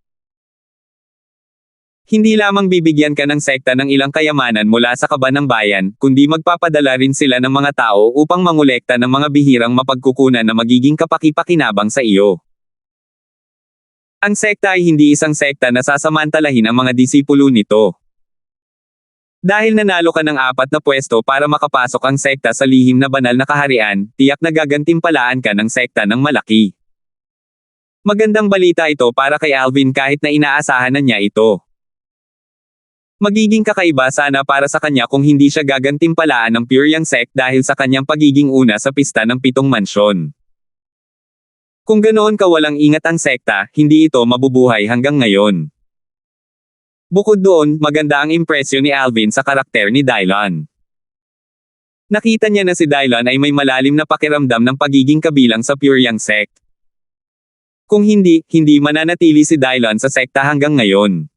Hindi lamang bibigyan ka ng sekta ng ilang kayamanan mula sa kaban ng bayan, kundi magpapadala rin sila ng mga tao upang mangolekta ng mga bihirang mapagkukunan na magiging kapaki-pakinabang sa iyo. Ang sekta ay hindi isang sekta na sasamantalahin ang mga disipulo nito. Dahil nanalo ka ng 4 na pwesto para makapasok ang sekta sa lihim na banal na kaharian, tiyak na gagantimpalaan ka ng sekta ng malaki. Magandang balita ito para kay Alvin kahit na inaasahan na niya ito. Magiging kakaiba sana para sa kanya kung hindi siya gagantimpalaan ng Pure Yang Sect dahil sa kanyang pagiging una sa pista ng 7 mansyon. Kung ganoon kawalang ingat ang sekta, hindi ito mabubuhay hanggang ngayon. Bukod doon, maganda ang impresyon ni Alvin sa karakter ni Dylan. Nakita niya na si Dylan ay may malalim na pakiramdam ng pagiging kabilang sa Pure Yang Sect. Kung hindi mananatili si Dylan sa sekta hanggang ngayon.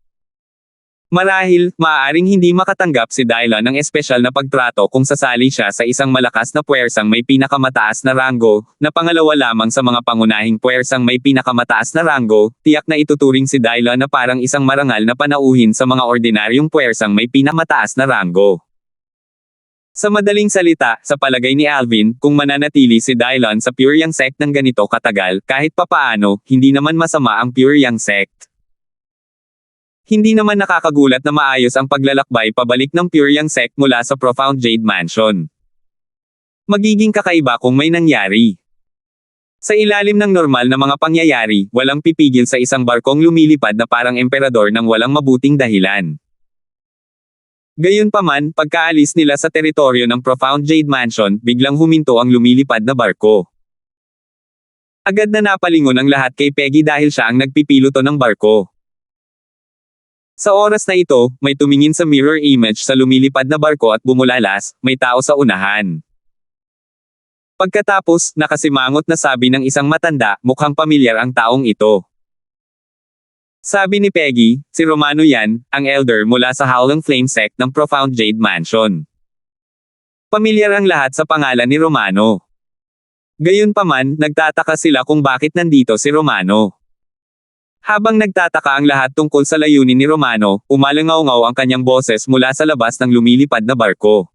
Marahil, maaaring hindi makatanggap si Dylan ng espesyal na pagtrato kung sasali siya sa isang malakas na puwersang may pinakamataas na ranggo, na pangalawa lamang sa mga pangunahing puwersang may pinakamataas na ranggo, tiyak na ituturing si Dylan na parang isang marangal na panauhin sa mga ordinaryong puwersang may pinakamataas na ranggo. Sa madaling salita, sa palagay ni Alvin, kung mananatili si Dylan sa Pure Yang Sect ng ganito katagal, kahit papaano, hindi naman masama ang Pure Yang Sect. Hindi naman nakakagulat na maayos ang paglalakbay pabalik ng Pure Yang Sect mula sa Profound Jade Mansion. Magiging kakaiba kung may nangyari. Sa ilalim ng normal na mga pangyayari, walang pipigil sa isang barkong lumilipad na parang emperador ng walang mabuting dahilan. Gayunpaman, pagkaalis nila sa teritoryo ng Profound Jade Mansion, biglang huminto ang lumilipad na barko. Agad na napalingon ang lahat kay Peggy dahil siya ang nagpipiloto ng barko. Sa oras na ito, may tumingin sa mirror image sa lumilipad na barko at bumulalas, may tao sa unahan. Pagkatapos, nakasimangot na sabi ng isang matanda, mukhang pamilyar ang taong ito. Sabi ni Peggy, si Romano yan, ang elder mula sa Howling Flame Sect ng Profound Jade Mansion. Pamilyar ang lahat sa pangalan ni Romano. Gayunpaman, nagtataka sila kung bakit nandito si Romano. Habang nagtataka ang lahat tungkol sa layunin ni Romano, umalangaw-ngaw ang kanyang boses mula sa labas ng lumilipad na barko.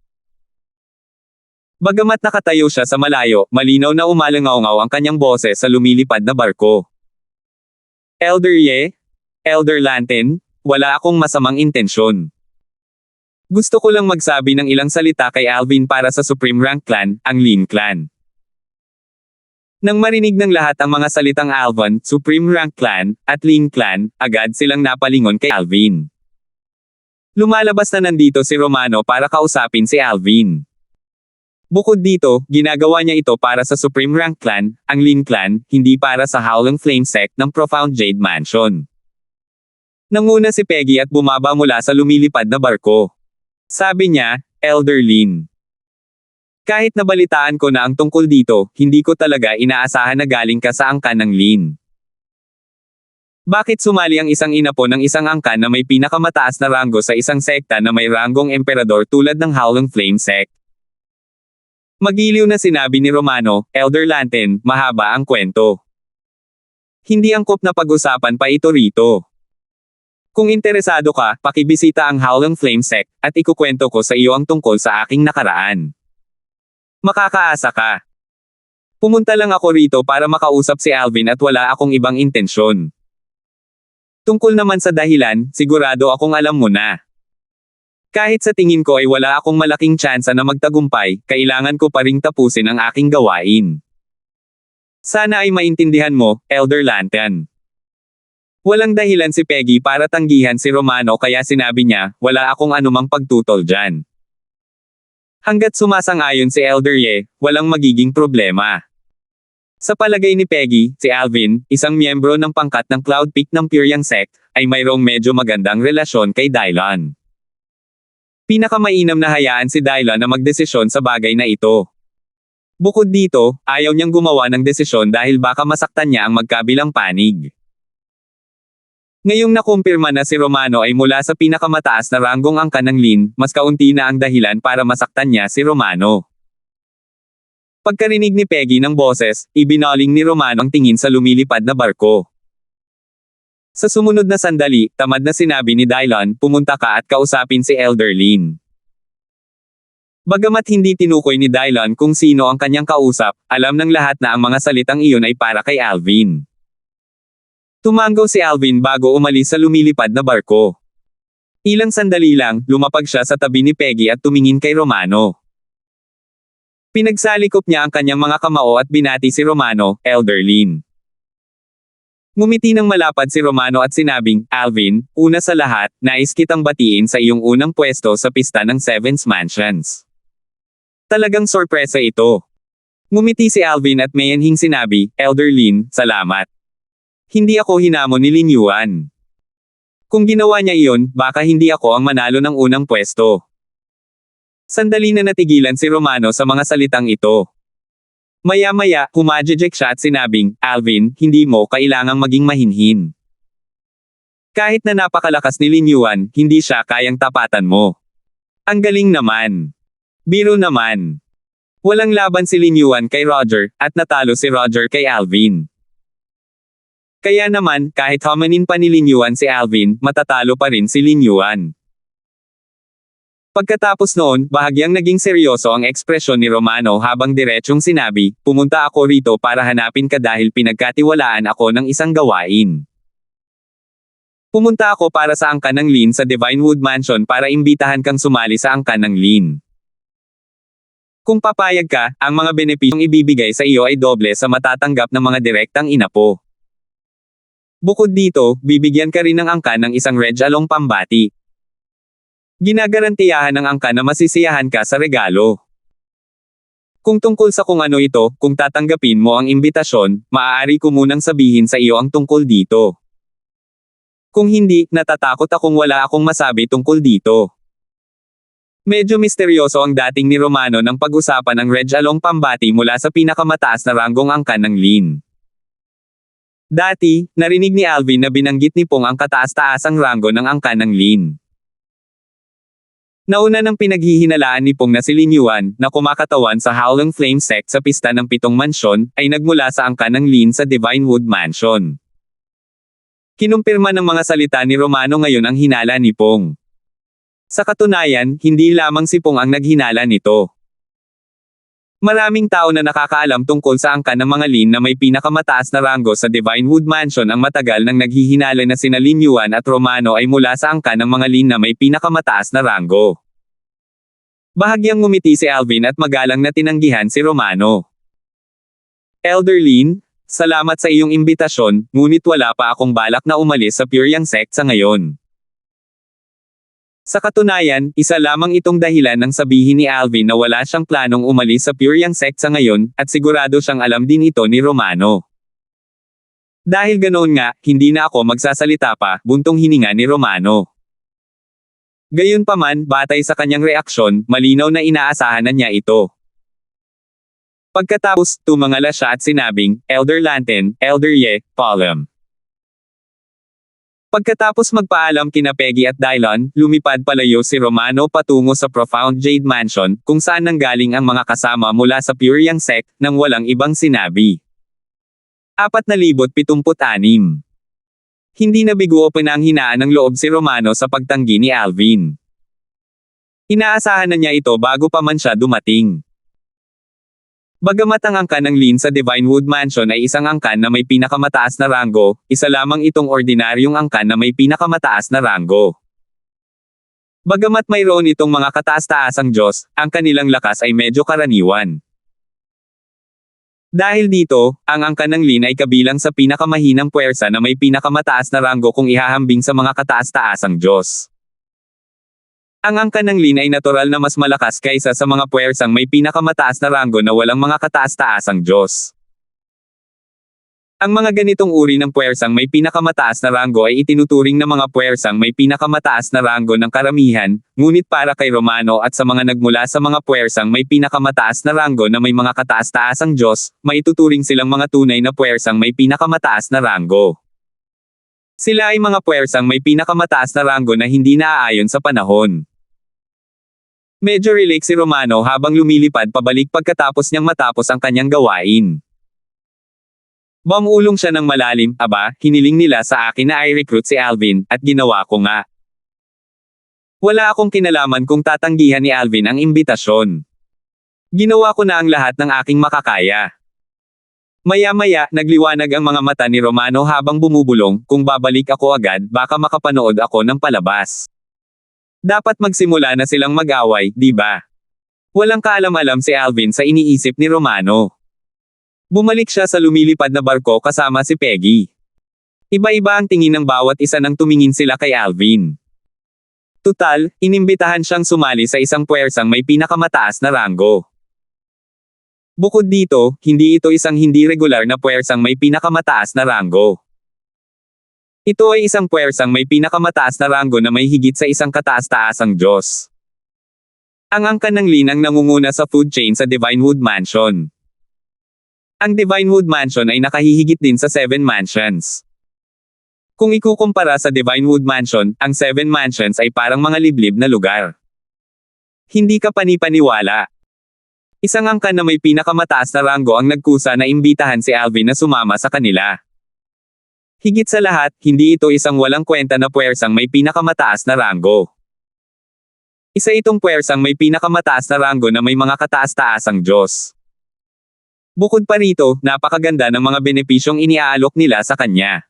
Bagamat nakatayo siya sa malayo, malinaw na umalangaw-ngaw ang kanyang boses sa lumilipad na barko. Elder Ye? Elder Lanten? Wala akong masamang intensyon. Gusto ko lang magsabi ng ilang salita kay Alvin para sa Supreme Rank Clan, ang Lin Clan. Nang marinig ng lahat ang mga salitang Alvin, Supreme Rank Clan, at Lin Clan, agad silang napalingon kay Alvin. Lumalabas na nandito si Romano para kausapin si Alvin. Bukod dito, ginagawa niya ito para sa Supreme Rank Clan, ang Lin Clan, hindi para sa Howling Flame Sect ng Profound Jade Mansion. Nanguna si Peggy at bumaba mula sa lumilipad na barko. Sabi niya, Elder Lin. Kahit nabalitaan ko na ang tungkol dito, hindi ko talaga inaasahan na galing ka sa angkan ng Lin. Bakit sumali ang isang inapo ng isang angkan na may pinakamataas na ranggo sa isang sekta na may ranggong emperador tulad ng Howling Flame Sect? Magiliw na sinabi ni Romano, Elder Lanten, mahaba ang kwento. Hindi angkop na pag-usapan pa ito rito. Kung interesado ka, pakibisita ang Howling Flame Sect, at ikukwento ko sa iyo ang tungkol sa aking nakaraan. Makakaasa ka. Pumunta lang ako rito para makausap si Alvin at wala akong ibang intensyon. Tungkol naman sa dahilan, sigurado akong alam mo na. Kahit sa tingin ko ay wala akong malaking tsansa na magtagumpay, kailangan ko pa ring tapusin ang aking gawain. Sana ay maintindihan mo, Elder Lantan. Walang dahilan si Peggy para tanggihan si Romano kaya sinabi niya, wala akong anumang pagtutol dyan. Hanggat sumasang-ayon si Elder Ye, walang magiging problema. Sa palagay ni Peggy, si Alvin, isang miyembro ng pangkat ng Cloud Peak ng Pyryang Sect, ay mayroong medyo magandang relasyon kay Dylon. Pinakamainam na hayaan si Dylon na magdesisyon sa bagay na ito. Bukod dito, ayaw niyang gumawa ng desisyon dahil baka masaktan niya ang magkabilang panig. Ngayong nakumpirma na si Romano ay mula sa pinakamataas na ranggong angkan ng Lin, mas kaunti na ang dahilan para masaktan niya si Romano. Pagkarinig ni Peggy ng boses, ibinaling ni Romano ang tingin sa lumilipad na barko. Sa sumunod na sandali, tamad na sinabi ni Dylon, pumunta ka at kausapin si Elder Lin. Bagamat hindi tinukoy ni Dylon kung sino ang kanyang kausap, alam ng lahat na ang mga salitang iyon ay para kay Alvin. Tumango si Alvin bago umalis sa lumilipad na barko. Ilang sandali lang, lumapag siya sa tabi ni Peggy at tumingin kay Romano. Pinagsalikop niya ang kanyang mga kamao at binati si Romano, Elder Lin. Ngumiti ng malapad si Romano at sinabing, Alvin, una sa lahat, nais kitang batiin sa iyong unang pwesto sa pista ng Seven's Mansions. Talagang sorpresa ito. Ngumiti si Alvin at mayanhing sinabi, Elder Lin, salamat. Hindi ako hinamon ni Lin Yuan. Kung ginawa niya iyon, baka hindi ako ang manalo ng unang pwesto. Sandali na natigilan si Romano sa mga salitang ito. Maya-maya, humajejek siya at sinabing, Alvin, hindi mo kailangang maging mahinhin. Kahit na napakalakas ni Lin Yuan, hindi siya kayang tapatan mo. Ang galing naman. Biro naman. Walang laban si Lin Yuan kay Roger, at natalo si Roger kay Alvin. Kaya naman, kahit hamanin pa ni Lin Yuan si Alvin, matatalo pa rin si Lin Yuan. Pagkatapos noon, bahagyang naging seryoso ang ekspresyon ni Romano habang diretsyong sinabi, pumunta ako rito para hanapin ka dahil pinagkatiwalaan ako ng isang gawain. Pumunta ako para sa angkan ng Lin sa Divinewood Mansion para imbitahan kang sumali sa angkan ng Lin. Kung papayag ka, ang mga benepisyong ibibigay sa iyo ay doble sa matatanggap ng mga direktang inapo. Bukod dito, bibigyan ka rin ng angkan ng isang Regalong pambati. Ginagarantiyahan ng angkan na masisiyahan ka sa regalo. Kung tungkol sa kung ano ito, kung tatanggapin mo ang imbitasyon, maaari ko munang sabihin sa iyo ang tungkol dito. Kung hindi, natatakot akong wala akong masabi tungkol dito. Medyo misteryoso ang dating ni Romano nang pag-usapan ng Regalong pambati mula sa pinakamataas na ranggong angkan ng Lin. Dati, narinig ni Alvin na binanggit ni Pong ang kataas-taasang ranggo ng angkan ng Lin. Nauna ng pinaghihinalaan ni Pong na si Lin Yuan, na kumakatawan sa Howling Flame Sect sa pista ng 7 mansyon, ay nagmula sa angkan ng Lin sa Divinewood Mansion. Kinumpirma ng mga salita ni Romano ngayon ang hinala ni Pong. Sa katunayan, hindi lamang si Pong ang naghinala nito. Maraming tao na nakakaalam tungkol sa angkan ng mga Lin na may pinakamataas na ranggo sa Divinewood Mansion ang matagal nang naghihinala na sina Lin Yuan at Romano ay mula sa angkan ng mga Lin na may pinakamataas na ranggo. Bahagyang ngumiti si Alvin at magalang na tinanggihan si Romano. Elder Lin, salamat sa iyong imbitasyon, ngunit wala pa akong balak na umalis sa Pyryang Sect sa ngayon. Sa katunayan, isa lamang itong dahilan ng sabihin ni Alvin na wala siyang planong umalis sa Pyryang Sect sa ngayon, at sigurado siyang alam din ito ni Romano. Dahil ganoon nga, hindi na ako magsasalita pa, buntong hininga ni Romano. Gayunpaman, batay sa kanyang reaksyon, malinaw na inaasahan na niya ito. Pagkatapos, tumangala siya at sinabing, Elder Lantan, Elder Ye, Palem. Pagkatapos magpaalam kina Peggy at Dylon, lumipad palayo si Romano patungo sa Profound Jade Mansion, kung saan nanggaling ang mga kasama mula sa Pyryang Sect, nang walang ibang sinabi. 476. Hindi nabigo o pinanghinaan ng loob si Romano sa pagtanggi ni Alvin. Inaasahan na niya ito bago pa man siya dumating. Bagamat ang angkan ng Lin sa Divinewood Mansion ay isang angkan na may pinakamataas na ranggo, isa lamang itong ordinaryong angkan na may pinakamataas na ranggo. Bagamat mayroon itong mga kataas-taasang Diyos, ang kanilang lakas ay medyo karaniwan. Dahil dito, ang angkan ng Lin ay kabilang sa pinakamahinang puwersa na may pinakamataas na ranggo kung ihahambing sa mga kataas-taasang Diyos. Ang angkan ng Lin ay natural na mas malakas kaysa sa mga puwersang may pinakamataas na ranggo na walang mga kataas-taasang Diyos. Ang mga ganitong uri ng puwersang may pinakamataas na ranggo ay itinuturing na mga puwersang may pinakamataas na ranggo ng karamihan, ngunit para kay Romano at sa mga nagmula sa mga puwersang may pinakamataas na ranggo na may mga kataas-taasang Diyos, maituturing silang mga tunay na puwersang may pinakamataas na ranggo. Sila ay mga puwersang may pinakamataas na ranggo na hindi naaayon sa panahon. Medyo relax si Romano habang lumilipad pabalik pagkatapos niyang matapos ang kanyang gawain. Bumulong siya ng malalim, aba, hiniling nila sa akin na i-recruit si Alvin, at ginawa ko nga. Wala akong kinalaman kung tatanggihan ni Alvin ang imbitasyon. Ginawa ko na ang lahat ng aking makakaya. Maya-maya, nagliwanag ang mga mata ni Romano habang bumubulong, kung babalik ako agad, baka makapanood ako ng palabas. Dapat magsimula na silang mag-away, di ba? Walang kaalam-alam si Alvin sa iniisip ni Romano. Bumalik siya sa lumilipad na barko kasama si Peggy. Iba-iba ang tingin ng bawat isa nang tumingin sila kay Alvin. Tutal, inimbitahan siyang sumali sa isang puwersang may pinakamataas na ranggo. Bukod dito, hindi ito isang hindi regular na puwersang may pinakamataas na ranggo. Ito ay isang puwersang may pinakamataas na ranggo na may higit sa isang kataas-taasang Diyos. Ang angkan ng Lin ang nangunguna sa food chain sa Divinewood Mansion. Ang Divinewood Mansion ay nakahihigit din sa 7 mansions. Kung ikukumpara sa Divinewood Mansion, ang 7 mansions ay parang mga liblib na lugar. Hindi ka panipaniwala. Isang angkan na may pinakamataas na ranggo ang nagkusa na imbitahan si Alvin na sumama sa kanila. Higit sa lahat, hindi ito isang walang kwenta na puwersang may pinakamataas na ranggo. Isa itong puwersang may pinakamataas na ranggo na may mga kataas-taasang Diyos. Bukod pa rito, napakaganda ng mga benepisyong iniaalok nila sa kanya.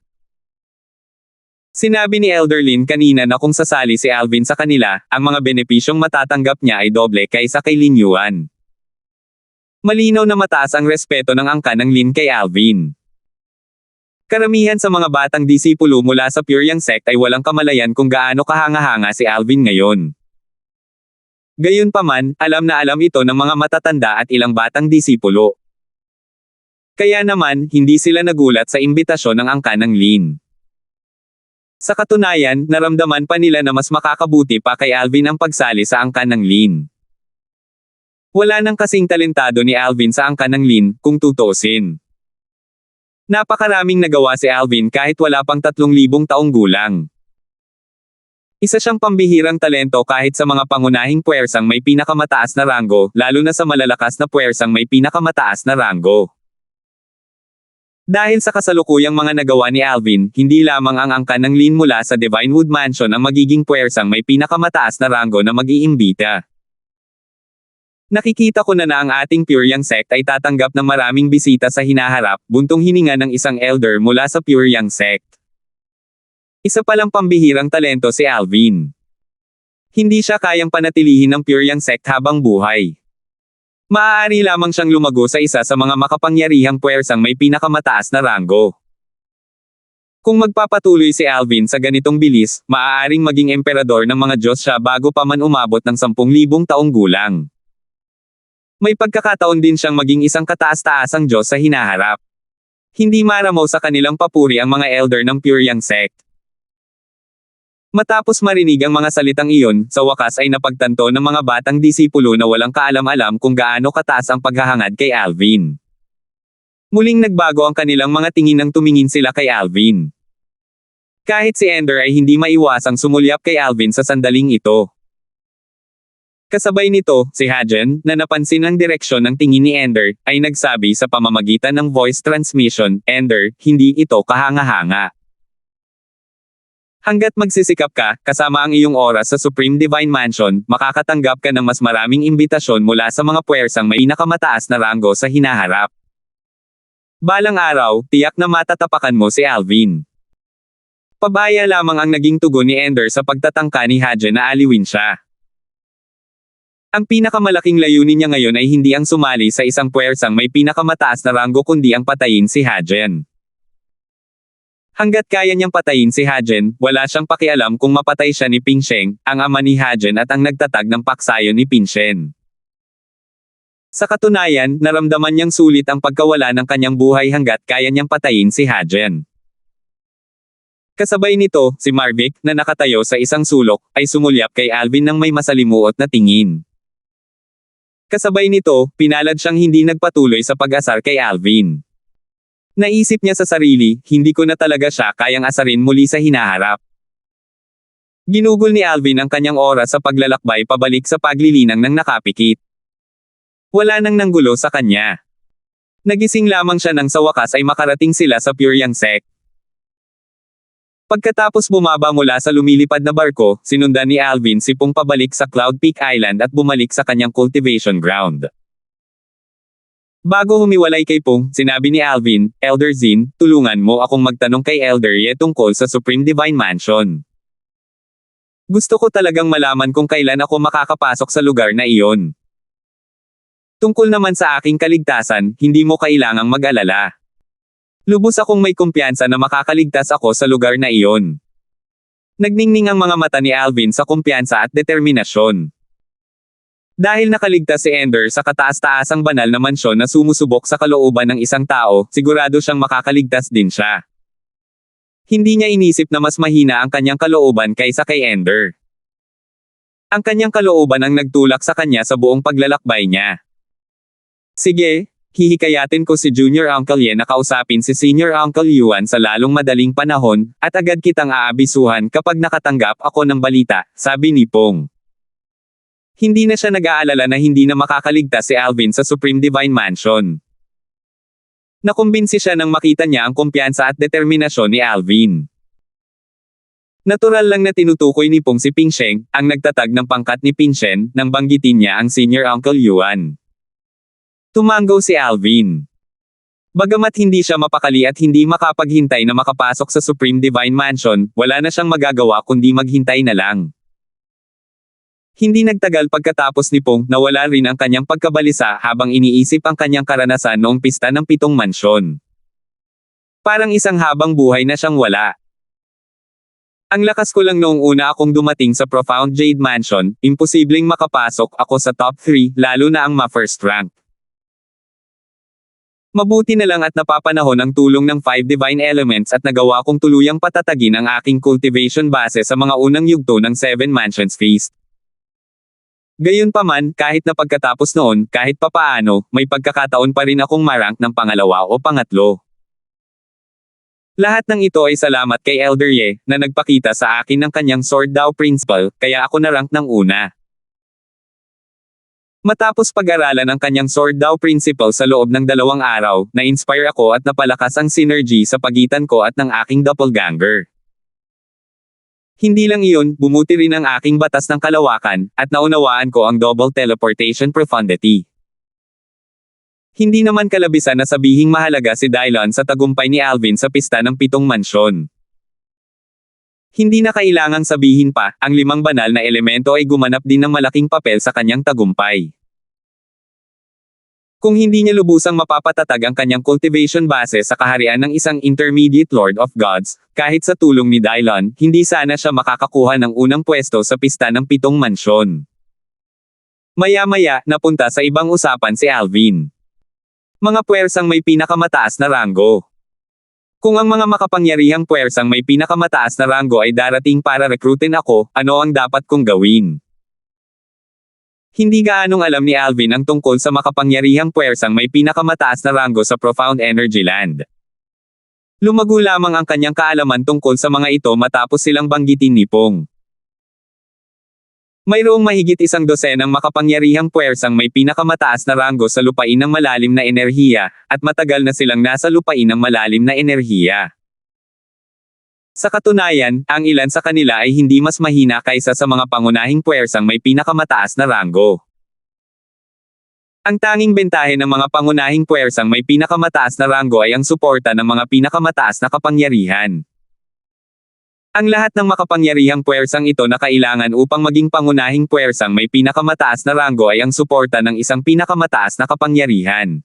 Sinabi ni Elder Lin kanina na kung sasali si Alvin sa kanila, ang mga benepisyong matatanggap niya ay doble kaysa kay Lin Yuan. Malinaw na mataas ang respeto ng angkan ng Lin kay Alvin. Karamihan sa mga batang disipulo mula sa Pure Yang sect ay walang kamalayan kung gaano kahanga-hanga si Alvin ngayon. Gayunpaman, alam na alam ito ng mga matatanda at ilang batang disipulo. Kaya naman, hindi sila nagulat sa imbitasyon ng angkan ng Lin. Sa katunayan, naramdaman pa nila na mas makakabuti pa kay Alvin ang pagsali sa angkan ng Lin. Wala nang kasing talentado ni Alvin sa angkan ng Lin, kung tutuusin. Napakaraming nagawa si Alvin kahit wala pang 3,000 taong gulang. Isa siyang pambihirang talento kahit sa mga pangunahing puwersang may pinakamataas na ranggo, lalo na sa malalakas na puwersang may pinakamataas na ranggo. Dahil sa kasalukuyang mga nagawa ni Alvin, hindi lamang ang angkan ng Lin mula sa Divinewood Mansion ang magiging puwersang may pinakamataas na ranggo na mag-iimbita. Nakikita ko na ang ating Pure Yang sect ay tatanggap ng maraming bisita sa hinaharap, buntong hininga ng isang elder mula sa Pure Yang sect. Isa palang pambihirang talento si Alvin. Hindi siya kayang panatilihin ng Pure Yang sect habang buhay. Maaari lamang siyang lumago sa isa sa mga makapangyarihang puwersang may pinakamataas na ranggo. Kung magpapatuloy si Alvin sa ganitong bilis, maaaring maging emperador ng mga Diyos siya bago pa man umabot ng 10,000 taong gulang. May pagkakataon din siyang maging isang kataas-taasang Diyos sa hinaharap. Hindi maramaw sa kanilang papuri ang mga elder ng Pure Yang sect. Matapos marinig ang mga salitang iyon, sa wakas ay napagtanto ng mga batang disipulo na walang kaalam-alam kung gaano kataas ang paghahangad kay Alvin. Muling nagbago ang kanilang mga tingin nang tumingin sila kay Alvin. Kahit si Ender ay hindi maiwasang sumulyap kay Alvin sa sandaling ito. Kasabay nito, si Hajen, na napansin ang direksyon ng tingin ni Ender, ay nagsabi sa pamamagitan ng voice transmission, Ender, hindi ito kahanga-hanga. Hanggat magsisikap ka, kasama ang iyong oras sa Supreme Divine Mansion, makakatanggap ka ng mas maraming imbitasyon mula sa mga puwersang may pinakamataas na ranggo sa hinaharap. Balang araw, tiyak na matatapakan mo si Alvin. Pabaya lamang ang naging tugon ni Ender sa pagtatangka ni Hadjen na aliwin siya. Ang pinakamalaking layunin niya ngayon ay hindi ang sumali sa isang puwersang may pinakamataas na ranggo kundi ang patayin si Hadjen. Hanggat kaya niyang patayin si Hadjen, wala siyang pakialam kung mapatay siya ni Ping Sheng, ang ama ni Hadjen at ang nagtatag ng paksayon ni Ping Shen. Sa katunayan, naramdaman niyang sulit ang pagkawala ng kanyang buhay hanggat kaya niyang patayin si Hadjen. Kasabay nito, si Marvick, na nakatayo sa isang sulok, ay sumulyap kay Alvin ng may masalimuot na tingin. Kasabay nito, pinalad siyang hindi nagpatuloy sa pag-asar kay Alvin. Naisip niya sa sarili, hindi ko na talaga siya kayang asarin muli sa hinaharap. Ginugol ni Alvin ang kanyang oras sa paglalakbay pabalik sa paglilinang ng nakapikit. Wala nang nanggulo sa kanya. Nagising lamang siya nang sa wakas ay makarating sila sa Puryang Sek. Pagkatapos bumaba mula sa lumilipad na barko, sinundan ni Alvin si Pong pabalik sa Cloud Peak Island at bumalik sa kanyang cultivation ground. Bago humiwalay kay Pong, sinabi ni Alvin, "Elder Zin, tulungan mo akong magtanong kay Elder Ye tungkol sa Supreme Divine Mansion. Gusto ko talagang malaman kung kailan ako makakapasok sa lugar na iyon. Tungkol naman sa aking kaligtasan, hindi mo kailangang mag-alala. Lubos akong may kumpiyansa na makakaligtas ako sa lugar na iyon." Nagningning ang mga mata ni Alvin sa kumpiyansa at determinasyon. Dahil nakaligtas si Ender sa kataas-taasang banal na mansyon na sumusubok sa kalooban ng isang tao, sigurado siyang makakaligtas din siya. Hindi niya inisip na mas mahina ang kanyang kalooban kaysa kay Ender. Ang kanyang kalooban ang nagtulak sa kanya sa buong paglalakbay niya. Sige, hihikayatin ko si Junior Uncle Ye na kausapin si Senior Uncle Yuan sa lalong madaling panahon, at agad kitang aabisuhan kapag nakatanggap ako ng balita, sabi ni Pong. Hindi na siya nag-aalala na hindi na makakaligtas si Alvin sa Supreme Divine Mansion. Nakumbinsi siya nang makita niya ang kumpiyansa at determinasyon ni Alvin. Natural lang na tinutukoy ni Pong si Ping Sheng, ang nagtatag ng pangkat ni Ping Shen, nang banggitin niya ang Senior Uncle Yuan. Tumango si Alvin. Bagamat hindi siya mapakali at hindi makapaghintay na makapasok sa Supreme Divine Mansion, wala na siyang magagawa kundi maghintay na lang. Hindi nagtagal pagkatapos ni Pong, nawala rin ang kanyang pagkabalisa habang iniisip ang kanyang karanasan noong pista ng 7 mansyon. Parang isang habang buhay na siyang wala. Ang lakas ko lang noong una akong dumating sa Profound Jade Mansion, imposibleng makapasok ako sa top 3, lalo na ang ma-first rank. Mabuti na lang at napapanahon ang tulong ng 5 Divine Elements at nagawa kong tuluyang patatagin ang aking cultivation base sa mga unang yugto ng 7 Mansions Feast. Gayunpaman, kahit na pagkatapos noon, kahit papaano, may pagkakataon pa rin akong marank ng pangalawa o pangatlo. Lahat ng ito ay salamat kay Elder Ye, na nagpakita sa akin ng kanyang Sword Dao Principle, kaya ako narank ng una. Matapos pag-aralan ang kanyang Sword Dao Principle sa loob ng 2 araw, na-inspire ako at napalakas ang synergy sa pagitan ko at ng aking doppelganger. Hindi lang iyon, bumuti rin ang aking batas ng kalawakan, at naunawaan ko ang double teleportation profundity. Hindi naman kalabisan na sabihing mahalaga si Dylon sa tagumpay ni Alvin sa pista ng 7 mansyon. Hindi na kailangang sabihin pa, ang 5 banal na elemento ay gumanap din ng malaking papel sa kanyang tagumpay. Kung hindi niya lubusang mapapatatag ang kanyang cultivation base sa kaharian ng isang intermediate Lord of Gods, kahit sa tulong ni Dylon, hindi sana siya makakakuha ng unang pwesto sa pista ng 7 mansyon. Maya-maya, napunta sa ibang usapan si Alvin. Mga puwersang may pinakamataas na ranggo. Kung ang mga makapangyarihang puwersang may pinakamataas na ranggo ay darating para rekrutin ako, ano ang dapat kong gawin? Hindi gaanong alam ni Alvin ang tungkol sa makapangyarihang puwersang may pinakamataas na ranggo sa Profound Energy Land. Lumago lamang ang kanyang kaalaman tungkol sa mga ito matapos silang banggitin ni Pong. Mayroong mahigit 100 makapangyarihang puwersang may pinakamataas na ranggo sa lupain ng malalim na enerhiya, at matagal na silang nasa lupain ng malalim na enerhiya. Sa katunayan, ang ilan sa kanila ay hindi mas mahina kaysa sa mga pangunahing puwersang may pinakamataas na ranggo. Ang tanging bentahe ng mga pangunahing puwersang may pinakamataas na ranggo ay ang suporta ng mga pinakamataas na kapangyarihan. Ang lahat ng makapangyarihang puwersang ito na kailangan upang maging pangunahing puwersang may pinakamataas na ranggo ay ang suporta ng isang pinakamataas na kapangyarihan.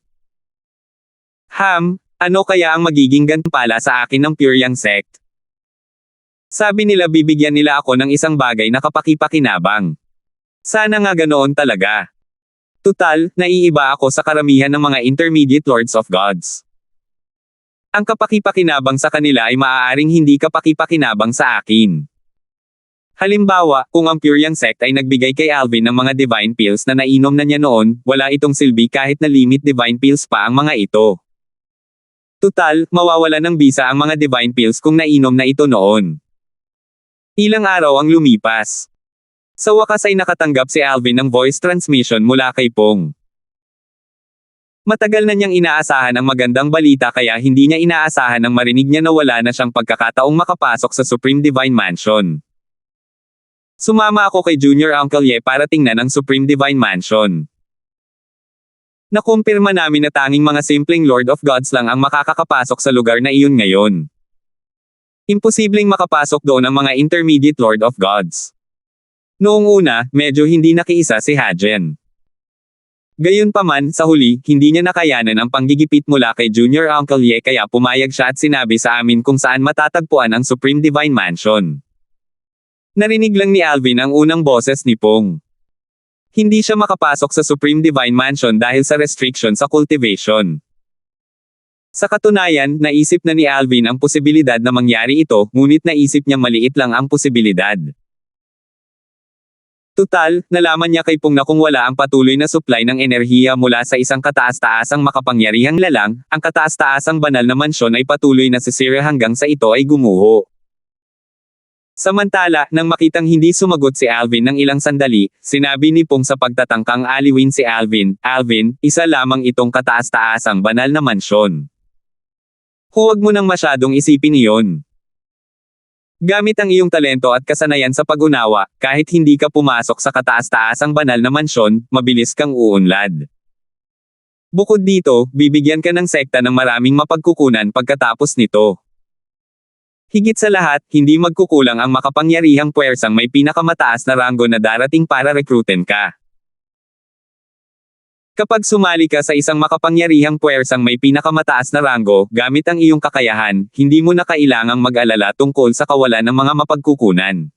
Ano kaya ang magiging gantimpala sa akin ng Pyryang sect? Sabi nila bibigyan nila ako ng isang bagay na kapakipakinabang. Sana nga ganoon talaga. Tutal, naiiba ako sa karamihan ng mga intermediate lords of gods. Ang kapakipakinabang sa kanila ay maaaring hindi kapakipakinabang sa akin. Halimbawa, kung ang Pyryang sect ay nagbigay kay Alvin ng mga divine pills na nainom na niya noon, wala itong silbi kahit na limit divine pills pa ang mga ito. Tutal, mawawala ng bisa ang mga divine pills kung nainom na ito noon. Ilang araw ang lumipas. Sa wakas ay nakatanggap si Alvin ng voice transmission mula kay Pong. Matagal na niyang inaasahan ang magandang balita kaya hindi niya inaasahan ang marinig niya na wala na siyang pagkakataong makapasok sa Supreme Divine Mansion. Sumama ako kay Junior Uncle Ye para tingnan ang Supreme Divine Mansion. Nakumpirma namin na tanging mga simpleng Lord of Gods lang ang makakakapasok sa lugar na iyon ngayon. Imposibleng makapasok doon ang mga intermediate Lord of Gods. Noong una, medyo hindi nakiisa si Hajen. Gayunpaman, sa huli, hindi niya nakayanan ang panggigipit mula kay Junior Uncle Ye kaya pumayag siya at sinabi sa amin kung saan matatagpuan ang Supreme Divine Mansion. Narinig lang ni Alvin ang unang boses ni Pong. Hindi siya makapasok sa Supreme Divine Mansion dahil sa restriction sa cultivation. Sa katunayan, naisip na ni Alvin ang posibilidad na mangyari ito, ngunit naisip niya maliit lang ang posibilidad. Tutal, nalaman niya kay Pong na kung wala ang patuloy na supply ng enerhiya mula sa isang kataas-taasang makapangyarihang lalang, ang kataas-taasang banal na mansyon ay patuloy na sisira hanggang sa ito ay gumuho. Samantala, nang makitang hindi sumagot si Alvin ng ilang sandali, sinabi ni Pong sa pagtatangkang aliwin si Alvin, "Alvin, isa lamang itong kataas-taasang banal na mansyon. Huwag mo nang masyadong isipin iyon. Gamit ang iyong talento at kasanayan sa pag-unawa, kahit hindi ka pumasok sa kataas-taasang banal na mansyon, mabilis kang uunlad. Bukod dito, bibigyan ka ng sekta ng maraming mapagkukunan pagkatapos nito. Higit sa lahat, hindi magkukulang ang makapangyarihang puwersang may pinakamataas na ranggo na darating para rekruten ka. Kapag sumali ka sa isang makapangyarihang puwersang may pinakamataas na ranggo, gamit ang iyong kakayahan, hindi mo na kailangang mag-alala tungkol sa kawalan ng mga mapagkukunan."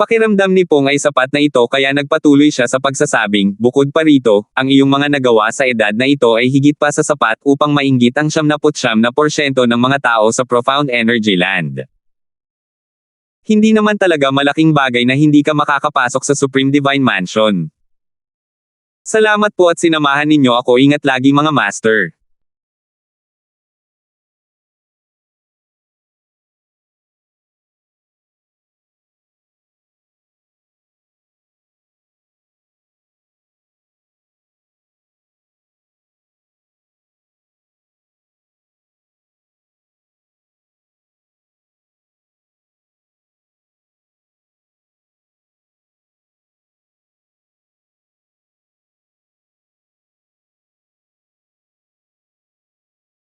Pakiramdam ni Pong ay sapat na ito kaya nagpatuloy siya sa pagsasabing, "Bukod pa rito, ang iyong mga nagawa sa edad na ito ay higit pa sa sapat upang mainggit ang 99% ng mga tao sa Profound Energy Land. Hindi naman talaga malaking bagay na hindi ka makakapasok sa Supreme Divine Mansion. Salamat po at sinamahan ninyo ako. Ingat lagi mga master."